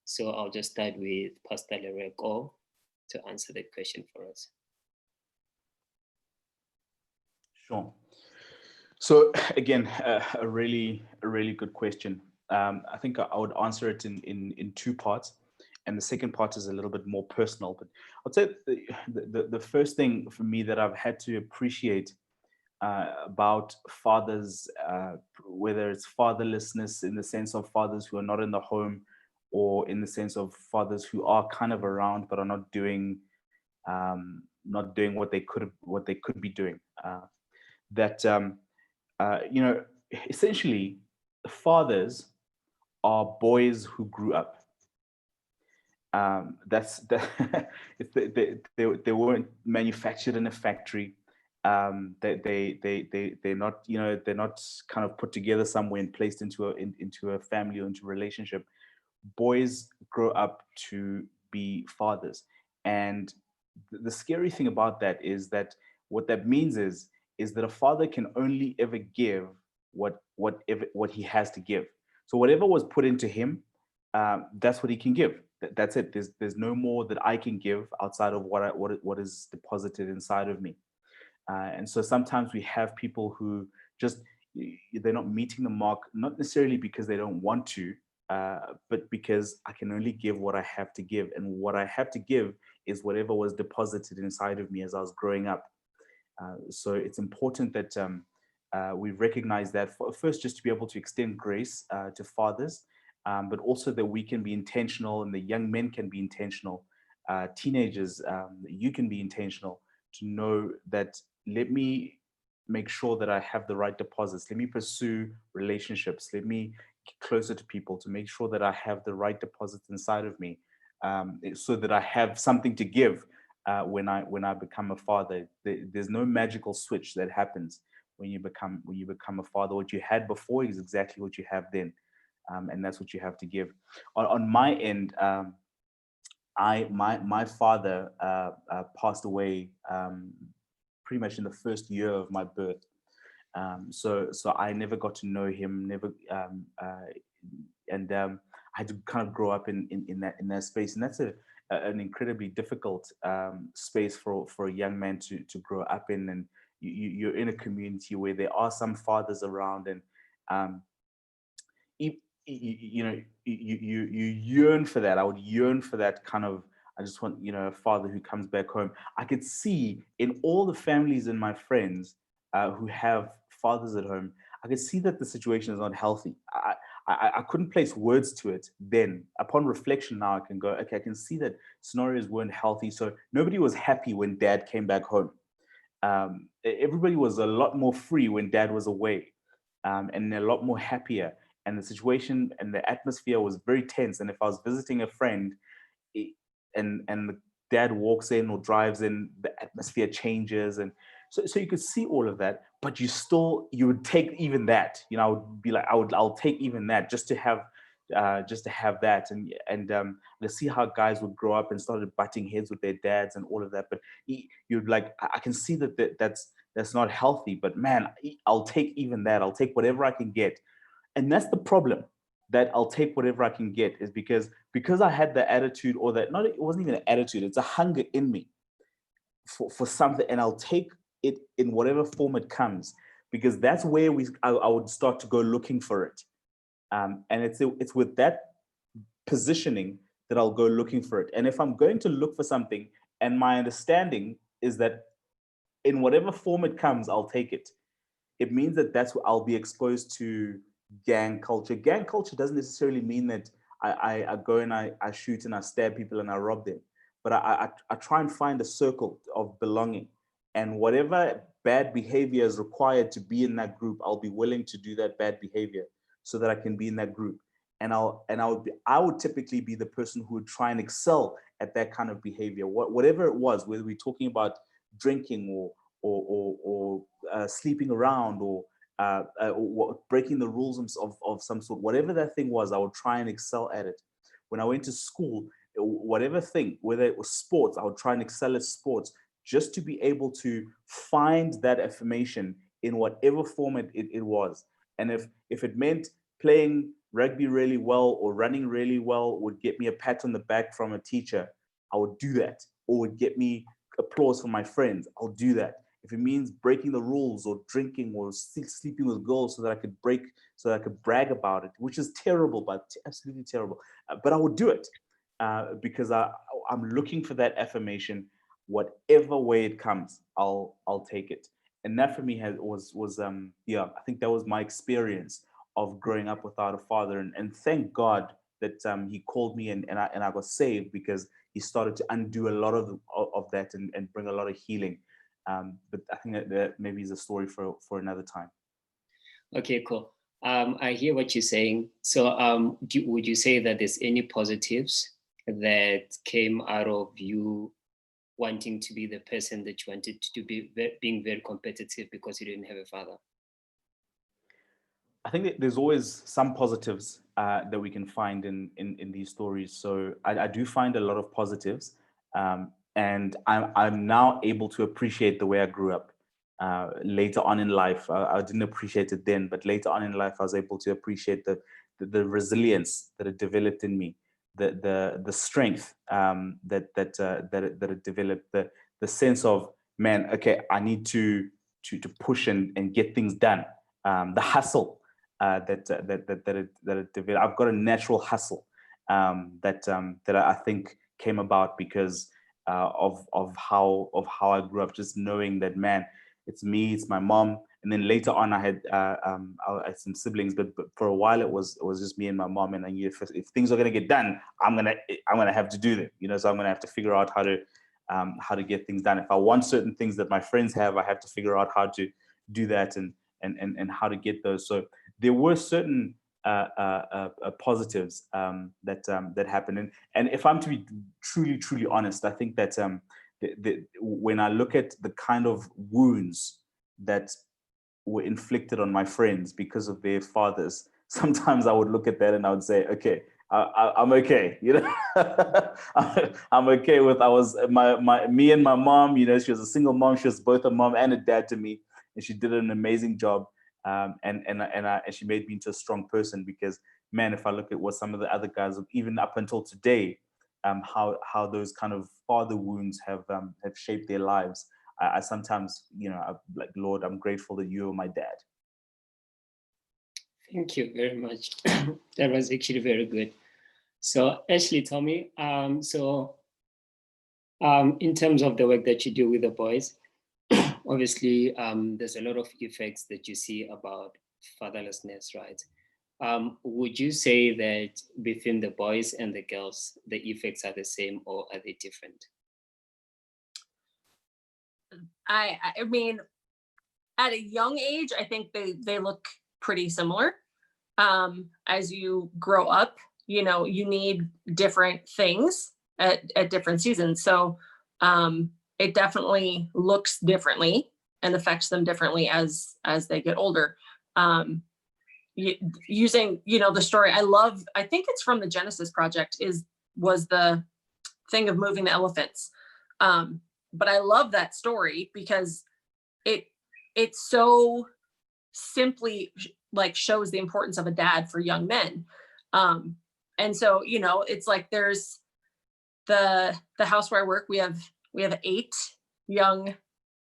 So I'll just start with Pastor Lereko to answer that question for us. Sure. So again, a really good question. I think I would answer it in 2 parts. And the second part is a little bit more personal. But I'd say the first thing for me that I've had to appreciate about fathers, whether it's fatherlessness in the sense of fathers who are not in the home, or in the sense of fathers who are kind of around but are not doing what they could be doing. Essentially, fathers are boys who grew up. They weren't manufactured in a factory. They're not, they're not kind of put together somewhere and placed into a family or into a relationship. Boys grow up to be fathers, And the scary thing about that is that what that means is that a father can only ever give what he has to give. So whatever was put into him, that's what he can give. That's it. There's no more that I can give outside of what is deposited inside of me. And so sometimes we have people who just, they're not meeting the mark, not necessarily because they don't want to, but because I can only give what I have to give. And what I have to give is whatever was deposited inside of me as I was growing up. So it's important that we recognize that first, just to be able to extend grace to fathers, but also that we can be intentional, and the young men can be intentional. Teenagers, you can be intentional to know that, let me make sure that I have the right deposits. Let me pursue relationships. Let me get closer to people to make sure that I have the right deposits inside of me, so that I have something to give when I become a father. There's no magical switch that happens when you become a father. What you had before is exactly what you have then, and that's what you have to give. On my end, my father passed away pretty much in the first year of my birth. So I never got to know him, and I had to kind of grow up in that space, and that's an incredibly difficult space for a young man to grow up in. And you're in a community where there are some fathers around, and you yearn for that. I would yearn for that kind of, I just want, a father who comes back home. I could see in all the families and my friends who have fathers at home, I could see that the situation is not healthy. I couldn't place words to it then. Upon reflection now, I can go, okay, I can see that scenarios weren't healthy. So nobody was happy when dad came back home. Everybody was a lot more free when dad was away, and a lot more happier. And the situation and the atmosphere was very tense. And if I was visiting a friend, and the dad walks in or drives in, the atmosphere changes. And so you could see all of that, but you would take even that, I would be like, I'll take even that just to have that. And to see how guys would grow up and started butting heads with their dads and all of that. But you'd like, I can see that's not healthy, but man, I'll take even that. I'll take whatever I can get. And that's the problem, that I'll take whatever I can get, is because I had the attitude, or that, not, it wasn't even an attitude, it's a hunger in me for something, and I'll take it in whatever form it comes, because that's where I would start to go looking for it. And it's with that positioning that I'll go looking for it. And if I'm going to look for something, and my understanding is that in whatever form it comes, I'll take it, it means that that's what I'll be exposed to. Gang culture. Gang culture doesn't necessarily mean that I go and I shoot and I stab people and I rob them, but I try and find a circle of belonging, and whatever bad behavior is required to be in that group, I'll be willing to do that bad behavior so that I can be in that group. And I would typically be the person who would try and excel at that kind of behavior, whatever it was, whether we're talking about drinking or sleeping around, or breaking the rules of some sort. Whatever that thing was, I would try and excel at it. When I went to school, whatever thing, whether it was sports, I would try and excel at sports, just to be able to find that affirmation in whatever format it was. And if it meant playing rugby really well or running really well would get me a pat on the back from a teacher, I would do that. Or would get me applause from my friends, I'll do that. If it means breaking the rules or drinking or sleeping with girls so that I could brag about it, which is terrible, but absolutely terrible. But I would do it because I'm looking for that affirmation, whatever way it comes, I'll take it. And that for me was I think that was my experience of growing up without a father. And thank God that he called me and I got saved, because he started to undo a lot of that and bring a lot of healing. But I think that maybe is a story for another time. Okay, cool. I hear what you're saying. So would you say that there's any positives that came out of you wanting to be the person that you wanted to be, being very competitive because you didn't have a father? I think that there's always some positives that we can find in these stories. So I do find a lot of positives. And I'm now able to appreciate the way I grew up. Later on in life, I didn't appreciate it then, but later on in life, I was able to appreciate the resilience that it developed in me, the strength that it developed, the sense of, man, okay, I need to push and get things done. The hustle that it developed. I've got a natural hustle that I think came about because of how I grew up, just knowing that, man, it's me, it's my mom, and then later on I had some siblings, but for a while it was just me and my mom, and I knew if things are gonna get done, I'm gonna have to do them, so I'm gonna have to figure out how to get things done. If I want certain things that my friends have, I have to figure out how to do that and how to get those. So there were certain positives that happened, and if I'm to be truly honest, I think that when I look at the kind of wounds that were inflicted on my friends because of their fathers, sometimes I would look at that and I would say, okay, I'm okay, I'm okay with, me and my mom, she was a single mom, she was both a mom and a dad to me, and she did an amazing job. And she made me into a strong person, because, man, if I look at what some of the other guys, even up until today, how those kind of father wounds have shaped their lives, I sometimes, I'm like, Lord, I'm grateful that you are my dad. Thank you very much. That was actually very good. So, Ashlie, tell me, in terms of the work that you do with the boys, obviously, there's a lot of effects that you see about fatherlessness, right? Would you say that between the boys and the girls, the effects are the same, or are they different? I mean, at a young age, I think they look pretty similar. As you grow up, you need different things at different seasons. So it definitely looks differently and affects them differently as they get older. Using, the story, I think it's from the Genesis Project, was the thing of moving the elephants. But I love that story because it so simply shows the importance of a dad for young men. And so, it's like there's the house where I work, we have 8 young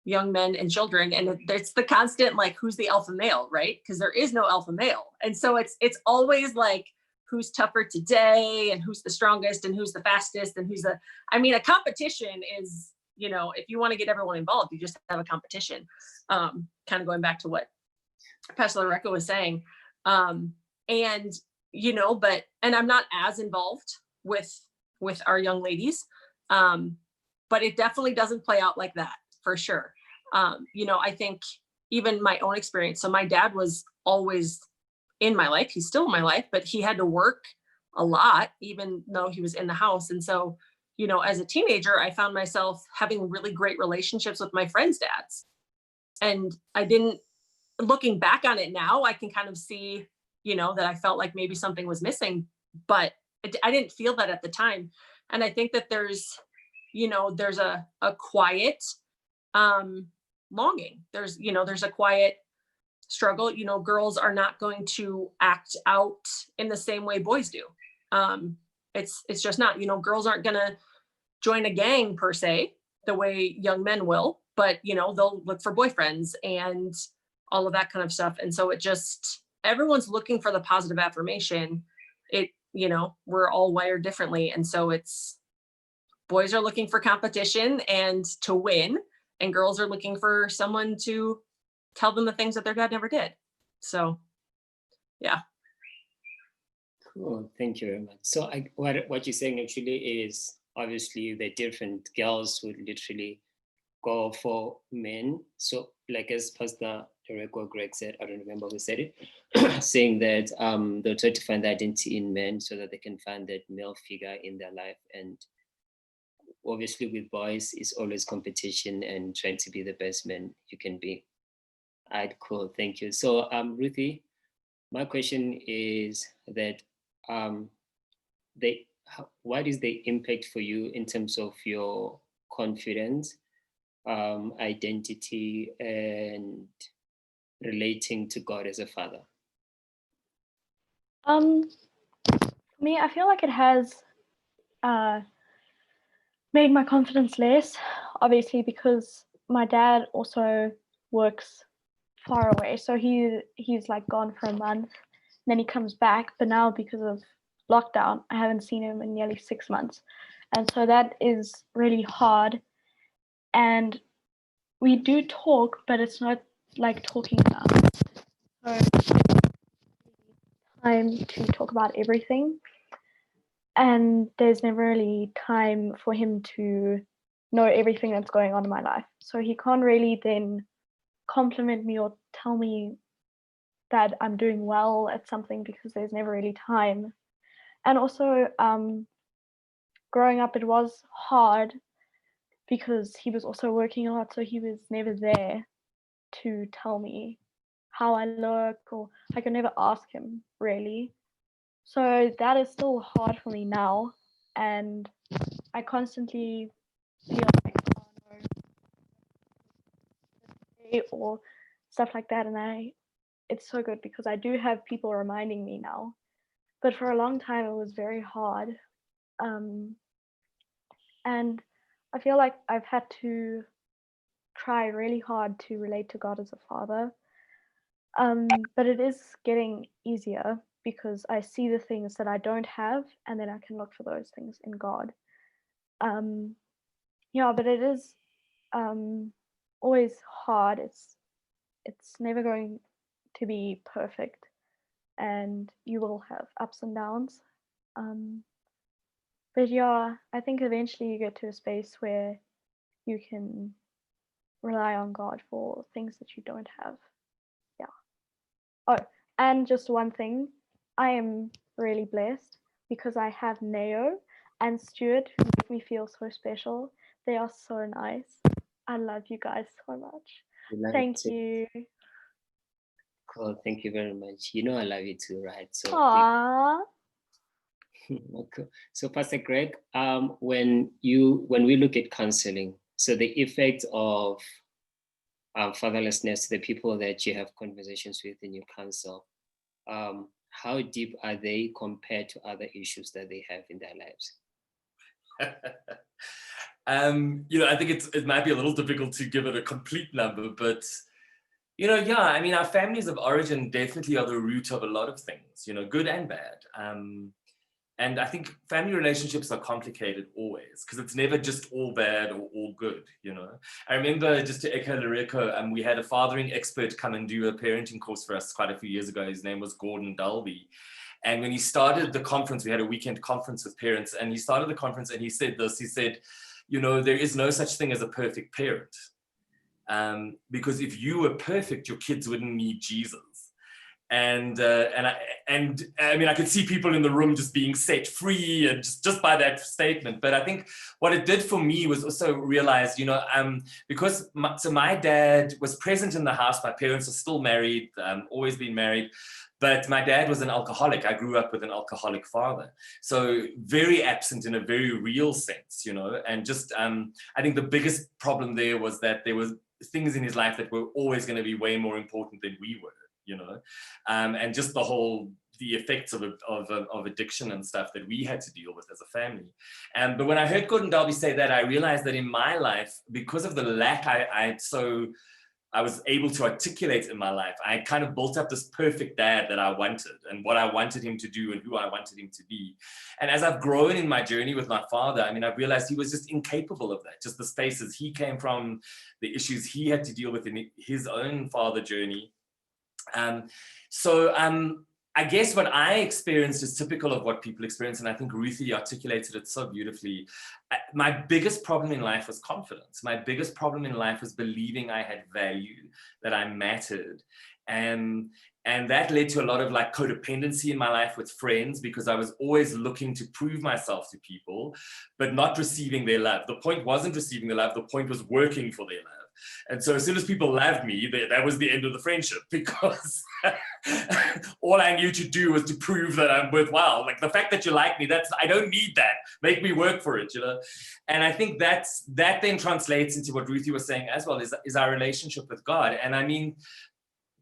men and children, and it's the constant, who's the alpha male, right? Because there is no alpha male. And so it's always who's tougher today, and who's the strongest, and who's the fastest, and a competition is, if you want to get everyone involved, you just have a competition. Kind of going back to what Pastor Lereko was saying. And I'm not as involved with our young ladies, but it definitely doesn't play out like that, for sure. I think even my own experience. So my dad was always in my life. He's still in my life, but he had to work a lot, even though he was in the house. And so, as a teenager, I found myself having really great relationships with my friends' dads. And looking back on it now, I can kind of see, that I felt like maybe something was missing, but I didn't feel that at the time. And I think that there's a quiet longing. There's a quiet struggle. Girls are not going to act out in the same way boys do. It's just not, girls aren't going to join a gang per se, the way young men will, but, they'll look for boyfriends and all of that kind of stuff. And so everyone's looking for the positive affirmation. We're all wired differently. And so boys are looking for competition and to win, and girls are looking for someone to tell them the things that their dad never did. So, yeah. Cool. Thank you very much. So what you're saying actually is, obviously the different girls would literally go for men. So as Pastor Lereko Greg said, I don't remember who said it, saying that they'll try to find the identity in men so that they can find that male figure in their life. And obviously with boys, it's always competition and trying to be the best man you can be. All right, cool, thank you. So Ruthie, my question is that what is the impact for you in terms of your confidence, identity, and relating to God as a father? For me, I feel like it has made my confidence less, obviously, because my dad also works far away. So he's like gone for a month, and then he comes back. But now because of lockdown, I haven't seen him in nearly 6 months. And so that is really hard. And we do talk, but it's not like talking enough. So time to talk about everything. And there's never really time for him to know everything that's going on in my life. So he can't really then compliment me or tell me that I'm doing well at something because there's never really time. And also, growing up, it was hard because he was also working a lot, so he was never there to tell me how I look, or I could never ask him really. So that is still hard for me now, and I constantly feel like, oh no, or stuff like that. And it's so good because I do have people reminding me now, but for a long time it was very hard. And I feel like I've had to try really hard to relate to God as a father. But it is getting easier because I see the things that I don't have, and then I can look for those things in God. Yeah, but it is always hard. It's never going to be perfect, and you will have ups and downs. But yeah, I think eventually you get to a space where you can rely on God for things that you don't have. Yeah. Oh, and just one thing, I am really blessed because I have Neo and Stuart who make me feel so special. They are so nice. I love you guys so much. Thank you. Cool. Thank you very much. You know I love you too, right? So Aww. Okay. So Pastor Greg, when we look at counseling, so the effect of fatherlessness to the people that you have conversations with in your counsel, how deep are they compared to other issues that they have in their lives? I think it might be a little difficult to give it a complete number, but yeah, I mean, our families of origin definitely are the root of a lot of things, good and bad. And I think family relationships are complicated always because it's never just all bad or all good, I remember, just to echo Lereko, we had a fathering expert come and do a parenting course for us quite a few years ago. His name was Gordon Dalby. And when he started the conference, we had a weekend conference with parents, and he started the conference and he said this, he said, there is no such thing as a perfect parent. Because if you were perfect, your kids wouldn't need Jesus. And I mean, I could see people in the room just being set free and just by that statement. But I think what it did for me was also realize, because my dad was present in the house. My parents are still married, always been married. But my dad was an alcoholic. I grew up with an alcoholic father. So very absent in a very real sense, and just, I think the biggest problem there was that there was things in his life that were always going to be way more important than we were, and just the effects of addiction and stuff that we had to deal with as a family. But when I heard Gordon Dalby say that, I realized that in my life, because of the lack I was able to articulate in my life, I kind of built up this perfect dad that I wanted and what I wanted him to do and who I wanted him to be. And as I've grown in my journey with my father, I mean, I've realized he was just incapable of that, just the spaces he came from, the issues he had to deal with in his own father journey. I guess what I experienced is typical of what people experience, and I think Ruthie articulated it so beautifully. My biggest problem in life was confidence. My biggest problem in life was believing I had value, that I mattered. And that led to a lot of codependency in my life with friends, because I was always looking to prove myself to people, but not receiving their love. The point wasn't receiving their love, the point was working for their love. And so as soon as people loved me, that was the end of the friendship, because all I knew to do was to prove that I'm worthwhile. Like, the fact that you like me, I don't need that. Make me work for it, you know? And I think that then translates into what Ruthie was saying as well, is our relationship with God. And I mean,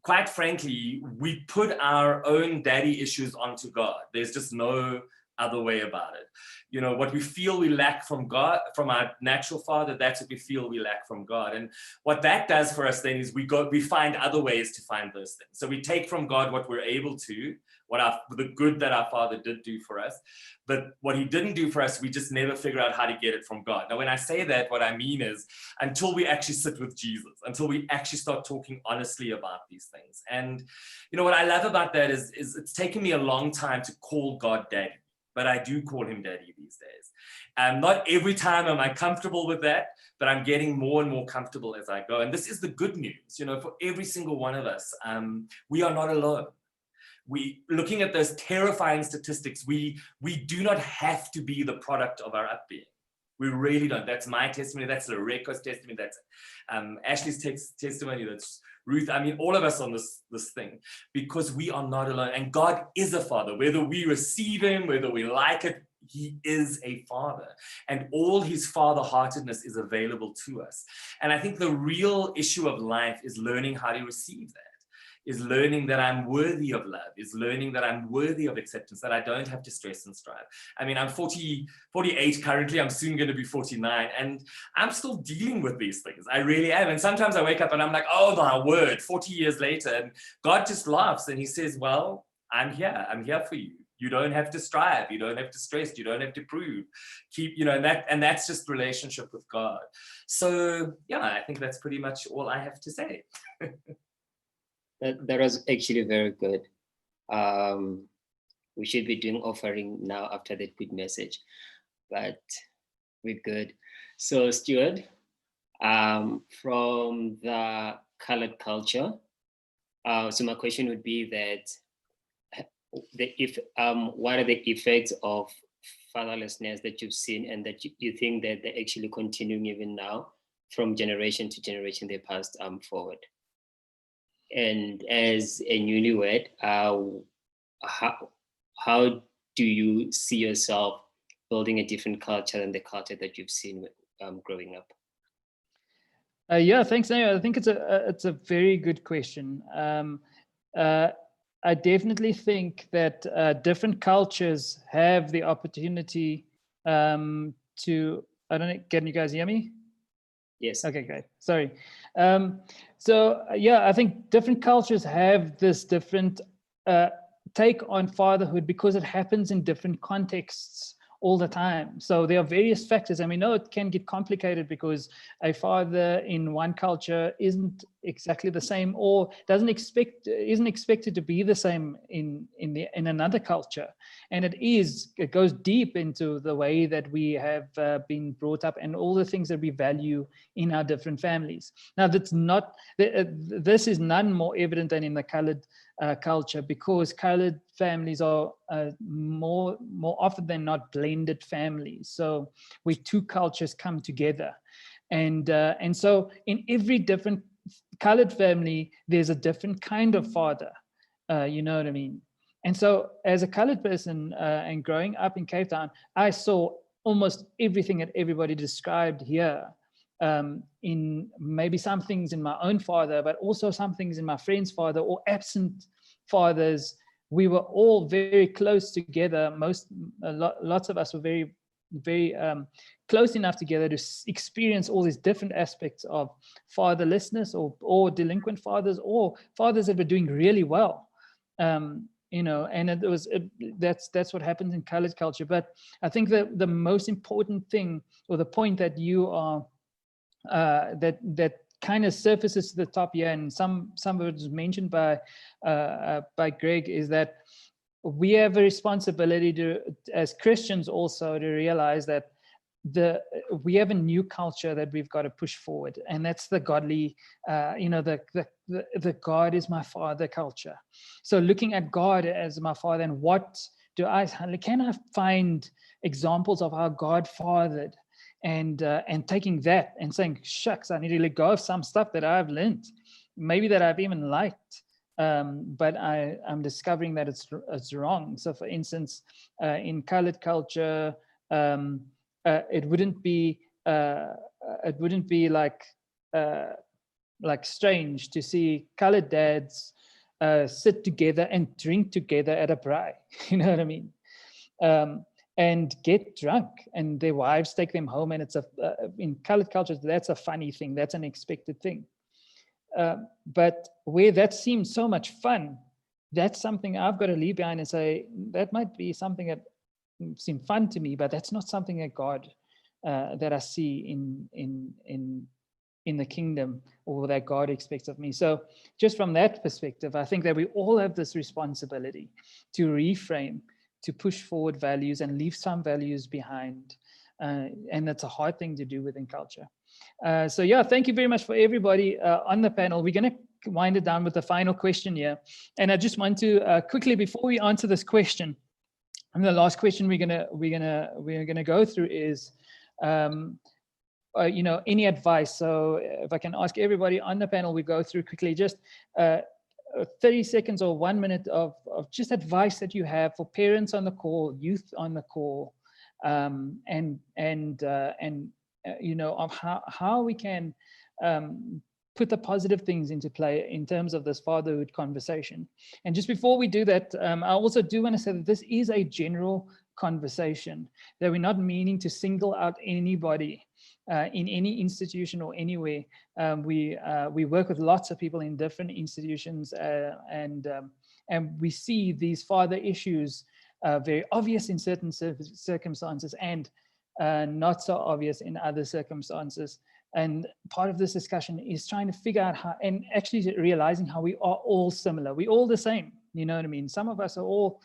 quite frankly, we put our own daddy issues onto God. There's just no other way about it. You know, what we feel we lack from God, from our natural father, that's what we feel we lack from God. And what that does for us then is we find other ways to find those things. So we take from God what we're able to, the good that our father did do for us, but what he didn't do for us, we just never figure out how to get it from God. Now, when I say that, what I mean is, until we actually sit with Jesus, until we actually start talking honestly about these things. And, you know, what I love about that is it's taken me a long time to call God daddy, but I do call him daddy these days. Not every time am I comfortable with that, but I'm getting more and more comfortable as I go. And this is the good news, you know, for every single one of us. We are not alone. Looking at those terrifying statistics, we do not have to be the product of our upbringing. We really don't. That's my testimony. That's Lereko's testimony. That's Ashley's testimony. That's Ruth. I mean, all of us on this thing, because we are not alone. And God is a father. Whether we receive him, whether we like it, he is a father. And all his father-heartedness is available to us. And I think the real issue of life is learning how to receive that. Is learning that I'm worthy of love, is learning that I'm worthy of acceptance, that I don't have to stress and strive. I mean, I'm 48 currently, I'm soon going to be 49, and I'm still dealing with these things. I really am. And sometimes I wake up and I'm like, oh my word, 40 years later, and God just laughs and he says, well, I'm here for you. You don't have to strive, you don't have to stress, you don't have to prove. And that's just relationship with God. So yeah, I think that's pretty much all I have to say. That was actually very good. We should be doing offering now after that good message, but we're good. So Stuart, from the colored culture, so my question would be that what are the effects of fatherlessness that you've seen and that you think that they're actually continuing even now from generation to generation they passed forward? And as a newlywed, how do you see yourself building a different culture than the culture that you've seen growing up? Yeah, thanks, Nayo. I think it's a very good question. I definitely think that different cultures have the opportunity to. I don't know. Can you guys hear me? Yes. Okay, great. Sorry. So yeah, I think different cultures have this different take on fatherhood because it happens in different contexts all the time. So there are various factors, and we know it can get complicated because a father in one culture isn't exactly the same, or isn't expected to be the same in another culture. And it goes deep into the way that we have been brought up and all the things that we value in our different families. Now, this is none more evident than in the colored culture, because colored families are more often than not blended families. So where two cultures come together, and so in every different colored family, there's a different kind of father. You know what I mean? And so as a colored person and growing up in Cape Town, I saw almost everything that everybody described here. In maybe some things in my own father, but also some things in my friend's father or absent fathers. We were all very close together. Lots of us were very, very close enough together to experience all these different aspects of fatherlessness, or delinquent fathers, or fathers that were doing really well. You know, and that's what happens in colored culture. But I think that the most important thing, or the point that you are that kind of surfaces to the top here, and some of it was mentioned by Greg, is that we have a responsibility to, as Christians, also to realize that we have a new culture that we've got to push forward, and that's the godly, the God is my father culture. So looking at God as my father, and can I find examples of how God fathered, and taking that and saying, shucks, I need to let go of some stuff that I've learned, maybe that I've even liked, but I'm discovering that it's wrong. So for instance, in colored culture, it wouldn't be like strange to see colored dads sit together and drink together at a braai. You know what I mean? And get drunk, and their wives take them home, and it's in colored cultures, that's a funny thing, that's an expected thing. But where that seems so much fun, that's something I've got to leave behind and say, that might be something that seems fun to me, but that's not something that God, that I see in the kingdom, or that God expects of me. So just from that perspective, I think that we all have this responsibility to reframe, to push forward values and leave some values behind. And that's a hard thing to do within culture. So yeah, thank you very much for everybody on the panel. We're going to wind it down with the final question here. And I just want to quickly, before we answer this question, and the last question we're gonna go through is, any advice. So if I can ask everybody on the panel, we go through quickly just 30 seconds or 1 minute of just advice that you have for parents on the call, youth on the call, of how we can put the positive things into play in terms of this fatherhood conversation. And just before we do that, I also do want to say that this is a general conversation, that we're not meaning to single out anybody in any institution or anywhere. We work with lots of people in different institutions, and we see these father issues very obvious in certain circumstances and not so obvious in other circumstances. And part of this discussion is trying to figure out how, and actually realizing how we are all similar. We're all the same, you know what I mean? Some of us are all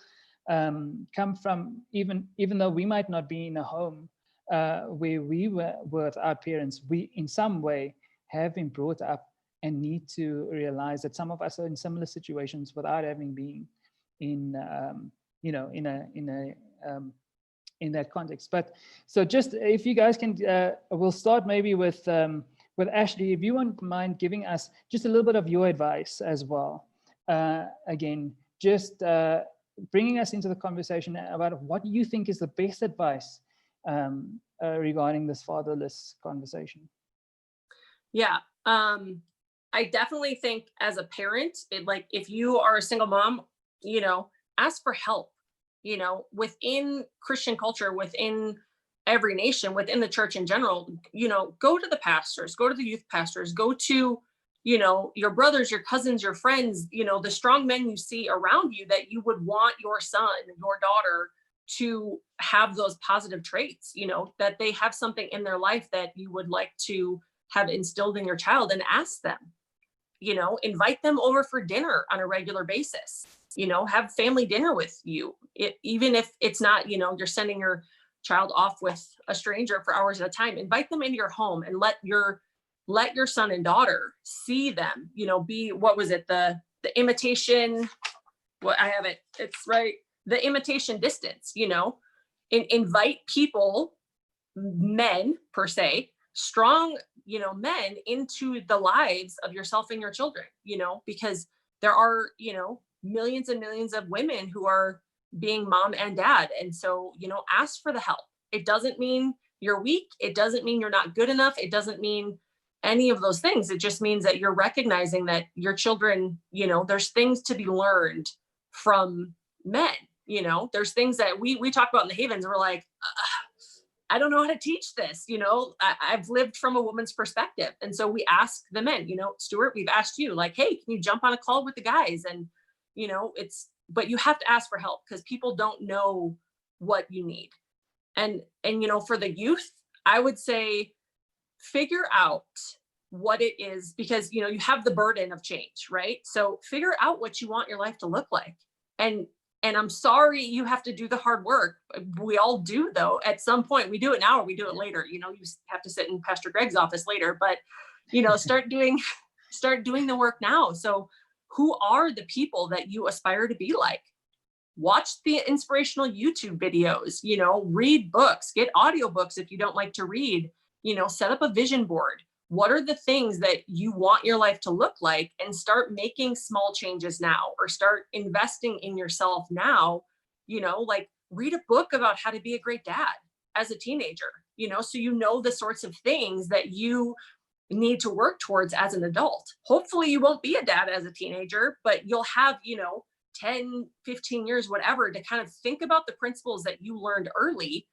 come from, even though we might not be in a home where we were with our parents, we in some way have been brought up and need to realize that some of us are in similar situations without having been in that context. But so just if you guys can, we'll start maybe with Ashlie, if you wouldn't mind giving us just a little bit of your advice as well. Again, just bringing us into the conversation about what you think is the best advice regarding this fatherless conversation. Yeah, I definitely think as a parent, if you are a single mom, ask for help, within Christian culture, within every nation, within the church in general, go to the pastors, go to the youth pastors, go to, your brothers, your cousins, your friends, the strong men you see around you that you would want your son, your daughter to have those positive traits, that they have something in their life that you would like to have instilled in your child, and ask them, invite them over for dinner on a regular basis, have family dinner with you. Even if it's not, you're sending your child off with a stranger for hours at a time, invite them into your home and let your son and daughter see them, be, what was it? The imitation, I have it, it's right. The imitation distance, invite people, men per se, strong, men into the lives of yourself and your children, because there are, millions and millions of women who are being mom and dad. And so, ask for the help. It doesn't mean you're weak. It doesn't mean you're not good enough. It doesn't mean any of those things. It just means that you're recognizing that your children, there's things to be learned from men. There's things that we talk about in the Havens, and we're like, I don't know how to teach this. I've lived from a woman's perspective. And so we ask the men, Stuart, we've asked you, like, hey, can you jump on a call with the guys? And, but you have to ask for help, because people don't know what you need. And, for the youth, I would say, figure out what it is, because, you have the burden of change, right? So figure out what you want your life to look like. And I'm sorry you have to do the hard work. We all do, though. At some point, we do it now or we do it later. You have to sit in Pastor Greg's office later, but, start doing the work now. So who are the people that you aspire to be like? watch the inspirational YouTube videos, you know, read books, get audiobooks if you don't like to read, you know, set up a vision board. What are the things that you want your life to look like, and start making small changes now, or start investing in yourself now. You know, like read a book about how to be a great dad as a teenager, you know, so you know the sorts of things that you need to work towards as an adult. Hopefully you won't be a dad as a teenager, but you'll have, you know, 10, 15 years, whatever, to kind of think about the principles that you learned early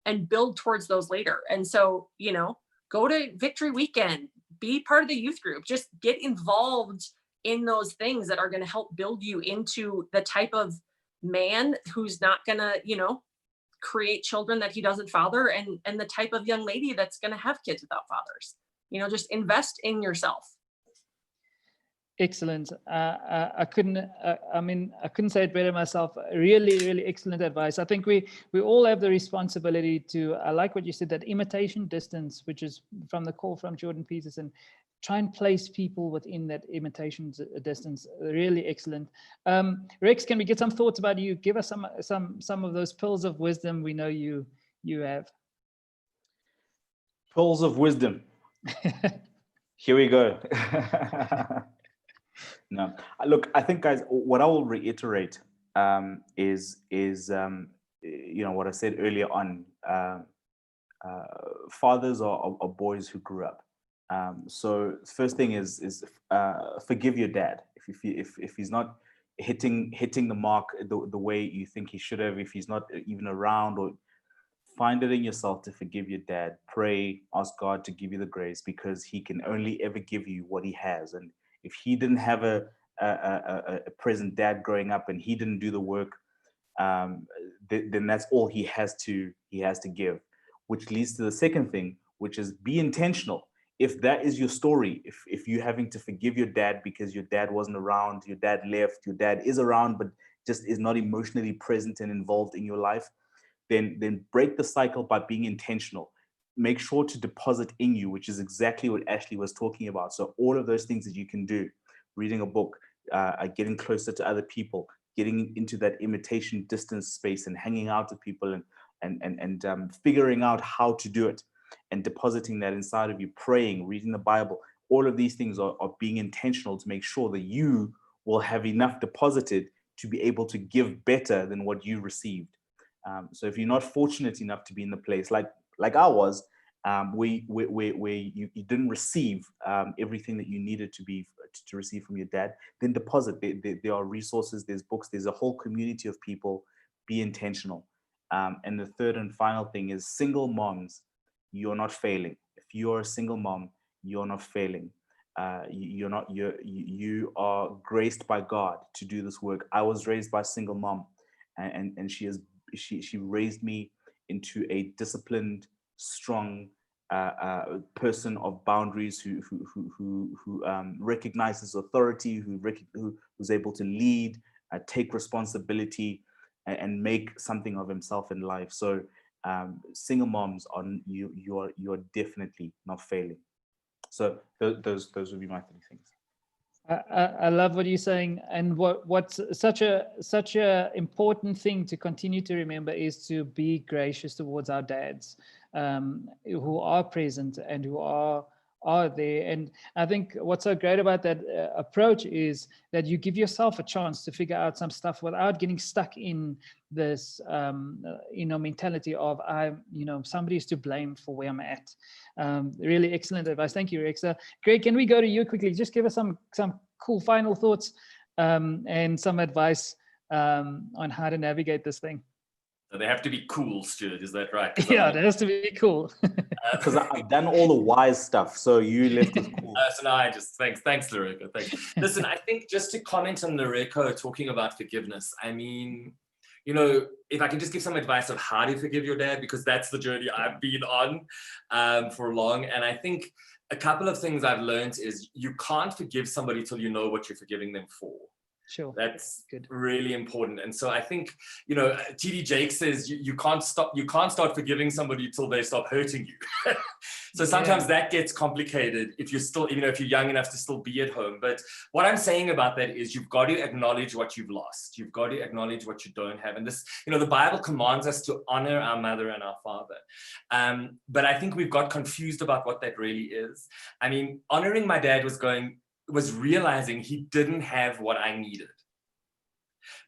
and build towards those later. And so, you know, go to Victory Weekend, be part of the youth group, just get involved in those things that are going to help build you into the type of man who's not going to, you know, create children that he doesn't father, and the type of young lady that's going to have kids without fathers. You know, just invest in yourself. Excellent. I couldn't say it better myself. Really, really excellent advice. I think we all have the responsibility to, I like what you said, that imitation distance, which is from the call from Jordan Peterson. Try and place people within that imitation distance. Really excellent. Rex, can we get some thoughts about you? Give us some of those pearls of wisdom we know you have. Pearls of wisdom. Here we go. No, look, I think, guys, what I will reiterate is you know, what I said earlier on. Fathers are boys who grew up. So first thing is forgive your dad if he's not hitting the mark the way you think he should have. If he's not even around, or find it in yourself to forgive your dad. Pray, ask God to give you the grace, because he can only ever give you what he has. And if he didn't have a present dad growing up, and he didn't do the work, then that's all he has to give. Which leads to the second thing, which is be intentional. If that is your story, if you're having to forgive your dad because your dad wasn't around, your dad left, your dad is around but just is not emotionally present and involved in your life, then break the cycle by being intentional. Make sure to deposit in you, which is exactly what Ashlie was talking about. So all of those things that you can do, reading a book, getting closer to other people, getting into that imitation distance space and hanging out with people, and figuring out how to do it, and depositing that inside of you, praying, reading the Bible. All of these things are being intentional to make sure that you will have enough deposited to be able to give better than what you received. So if you're not fortunate enough to be in the place like I was, where you didn't receive everything that you needed to receive from your dad, then deposit. There are resources, there's books, there's a whole community of people. Be intentional. And the third and final thing is, single moms, you're not failing. If you're a single mom, you're not failing. You are graced by God to do this work. I was raised by a single mom, and she raised me into a disciplined, strong person of boundaries, who recognizes authority, who's able to lead, take responsibility, and make something of himself in life. So single moms, you're definitely not failing. So those would be my three things. I love what you're saying, and what's such a important thing to continue to remember is to be gracious towards our dads, who are present and who are there. And I think what's so great about that approach is that you give yourself a chance to figure out some stuff without getting stuck in this mentality of somebody's to blame for where I'm at. Really excellent advice. Thank you, Rex. Greg, can we go to you quickly? Just give us some cool final thoughts and some advice on how to navigate this thing. So they have to be cool, Stuart, is that right? Yeah, it has to be cool. Because I've done all the wise stuff, so you left with cool. So now thanks, Lereko. Thanks. Listen, I think just to comment on Lereko talking about forgiveness, I mean, if I can just give some advice of how to forgive your dad, because that's the journey I've been on for long. And I think a couple of things I've learned is you can't forgive somebody till you know what you're forgiving them for. Sure. That's Good. really important. And so I think, you know, TD Jake says you can't start forgiving somebody till they stop hurting you. So sometimes that gets complicated if you're still, even if you're young enough to still be at home. But what I'm saying about that is you've got to acknowledge what you've lost. You've got to acknowledge what you don't have. And this, you know, the Bible commands us to honor our mother and our father. But I think we've got confused about what that really is. I mean, honoring my dad was realizing he didn't have what I needed.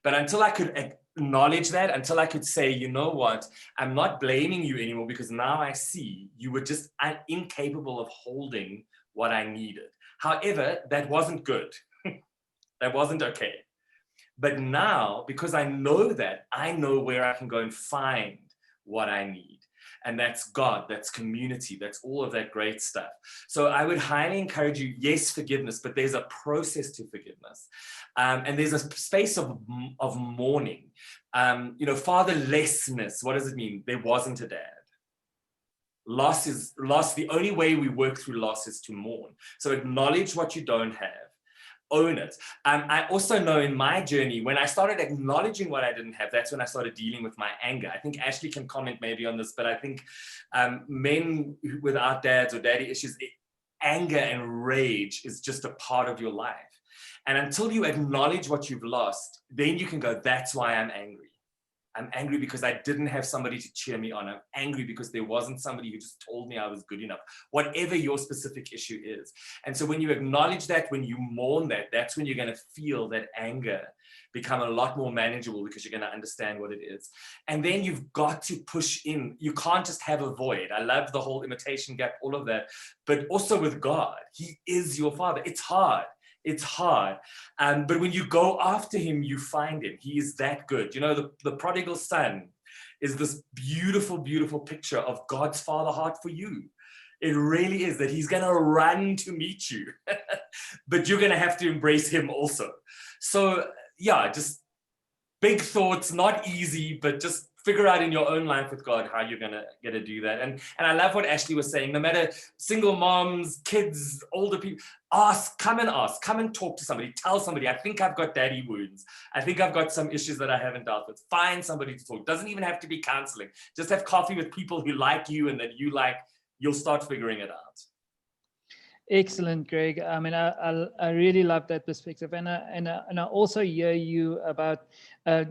But until I could acknowledge that, until I could say, you know what, I'm not blaming you anymore because now I see you were just incapable of holding what I needed. However, that wasn't good. That wasn't okay. But now, because I know that, I know where I can go and find what I need. And that's God, that's community, that's all of that great stuff. So I would highly encourage you, yes, forgiveness, but there's a process to forgiveness. And there's a space of mourning. You know, fatherlessness, what does it mean? There wasn't a dad. Loss. The only way we work through loss is to mourn. So acknowledge what you don't have. Own it. I also know in my journey, when I started acknowledging what I didn't have, that's when I started dealing with my anger. I think Ashlie can comment maybe on this, but I think men without dads or daddy issues, anger and rage is just a part of your life. And until you acknowledge what you've lost, then you can go, that's why I'm angry. I'm angry because I didn't have somebody to cheer me on. I'm angry because there wasn't somebody who just told me I was good enough, whatever your specific issue is. And so when you acknowledge that, when you mourn that, that's when you're going to feel that anger become a lot more manageable because you're going to understand what it is. And then you've got to push in. You can't just have a void. I love the whole imitation gap, all of that. But also with God, He is your Father. It's hard. It's hard. But when you go after Him, you find Him. He is that good. You know, the prodigal son is this beautiful, beautiful picture of God's father heart for you. It really is that He's going to run to meet you, but you're going to have to embrace Him also. So yeah, just big thoughts, not easy, but just figure out in your own life with God how you're gonna do that. And I love what Ashlie was saying. No matter single moms, kids, older people, come and talk to somebody. Tell somebody, I think I've got daddy wounds. I think I've got some issues that I haven't dealt with. Find somebody to talk. Doesn't even have to be counseling. Just have coffee with people who like you and that you like. You'll start figuring it out. Excellent, Greg. I mean, I really love that perspective, and I also hear you about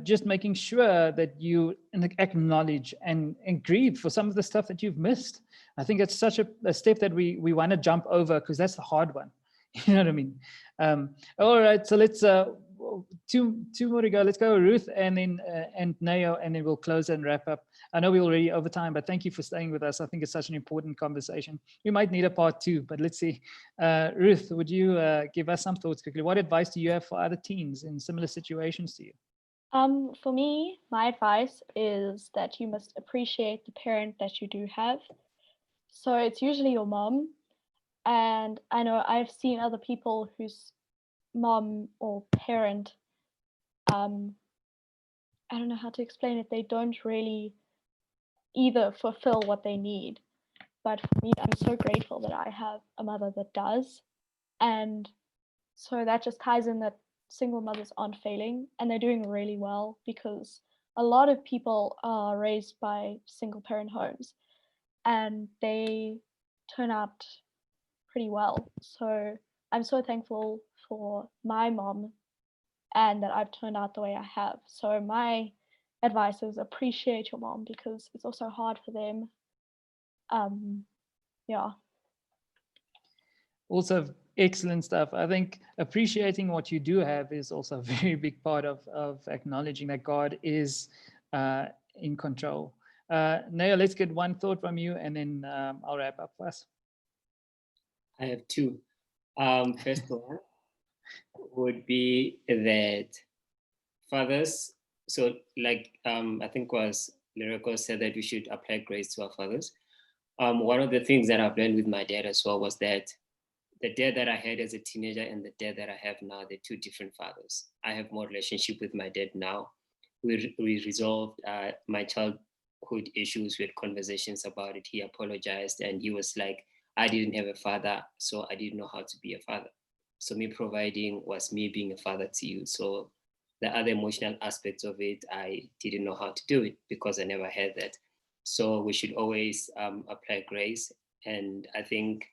just making sure that you acknowledge and grieve for some of the stuff that you've missed. I think it's such a step that we want to jump over because that's the hard one. You know what I mean? All right, so let's two more to go. Let's go Ruth and then and Neo, and then we'll close and wrap up. I know we're already over time, but thank you for staying with us. I think it's such an important conversation. We might need a part 2, but let's see. Ruth, would you give us some thoughts quickly? What advice do you have for other teens in similar situations to you? For me, my advice is that you must appreciate the parent that you do have. So it's usually your mom. And I know I've seen other people whose mom or parent, I don't know how to explain it, they don't really either fulfill what they need. But for me, I'm so grateful that I have a mother that does. And so that just ties in that single mothers aren't failing and they're doing really well, because a lot of people are raised by single parent homes and they turn out pretty well. So I'm so thankful for my mom and that I've turned out the way I have. So my advice is appreciate your mom, because it's also hard for them. Yeah. Also excellent stuff. I think appreciating what you do have is also a very big part of acknowledging that God is in control. Naya, let's get one thought from you and then I'll wrap up for us. I have 2. First one would be that fathers, so like I think was Lereko said that we should apply grace to our fathers. One of the things that I've learned with my dad as well was that the dad that I had as a teenager and the dad that I have now, they're 2 different fathers. I have more relationship with my dad now. We resolved my childhood issues. We had conversations about it. He apologized and he was like, I didn't have a father, so I didn't know how to be a father. So me providing was me being a father to you. So the other emotional aspects of it, I didn't know how to do it because I never had that. So we should always apply grace. And I think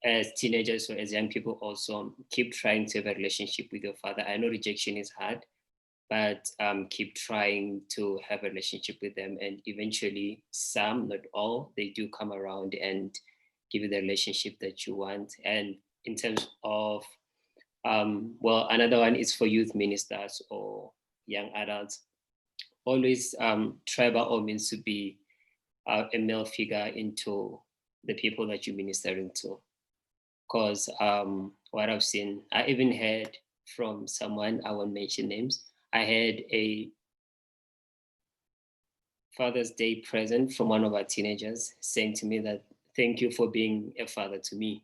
as teenagers or as young people also keep trying to have a relationship with your father. I know rejection is hard, but keep trying to have a relationship with them. And eventually some, not all, they do come around and give you the relationship that you want. And in terms of, well, another one is for youth ministers or young adults. Always try by all means to be a male figure into the people that you're ministering to. Because what I've seen, I even heard from someone, I won't mention names, I had a Father's Day present from one of our teenagers saying to me that, thank you for being a father to me.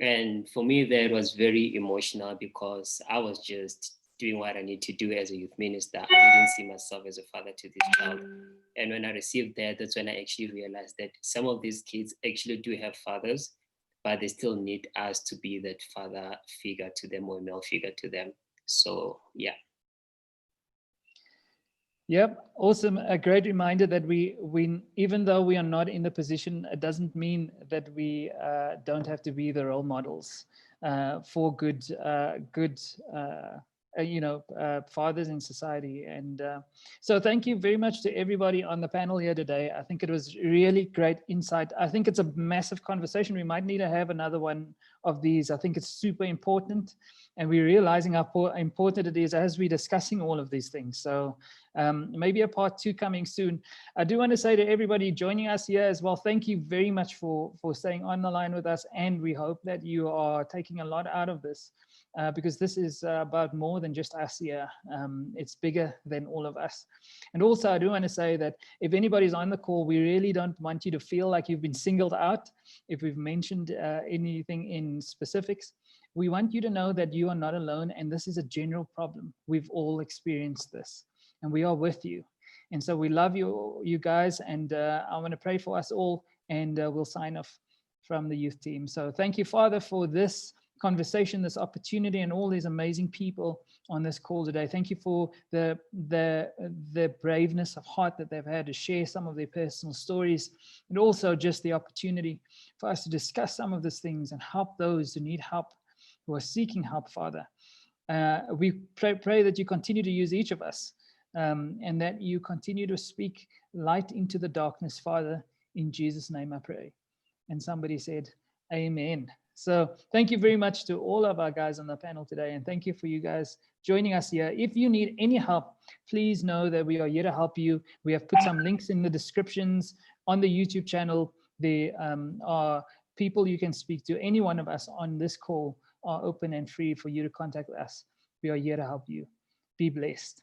And for me, that was very emotional because I was just doing what I need to do as a youth minister. I didn't see myself as a father to this child. And when I received that, that's when I actually realized that some of these kids actually do have fathers, but they still need us to be that father figure to them or male figure to them. So, yeah. Yep, awesome. A great reminder that we even though we are not in the position, it doesn't mean that we don't have to be the role models for good fathers in society. And so thank you very much to everybody on the panel here today. I think it was really great insight. I think it's a massive conversation. We might need to have another one of these. I think it's super important. And we're realizing how important it is as we're discussing all of these things. So maybe a part 2 coming soon. I do want to say to everybody joining us here as well, thank you very much for staying on the line with us. And we hope that you are taking a lot out of this because this is about more than just us here. It's bigger than all of us. And also, I do want to say that if anybody's on the call, we really don't want you to feel like you've been singled out. If we've mentioned anything in specifics, we want you to know that you are not alone, and this is a general problem. We've all experienced this, and we are with you. And so we love you guys, and I want to pray for us all, and we'll sign off from the youth team. So thank you, Father, for this conversation, this opportunity, and all these amazing people on this call today. Thank you for the braveness of heart that they've had to share some of their personal stories, and also just the opportunity for us to discuss some of these things and help those who need help, who are seeking help, Father. We pray that you continue to use each of us and that you continue to speak light into the darkness, Father. In Jesus' name I pray. And somebody said, amen. So thank you very much to all of our guys on the panel today. And thank you for you guys joining us here. If you need any help, please know that we are here to help you. We have put some links in the descriptions on the YouTube channel. There are people you can speak to. Any one of us on this call are open and free for you to contact us. We are here to help you. Be blessed.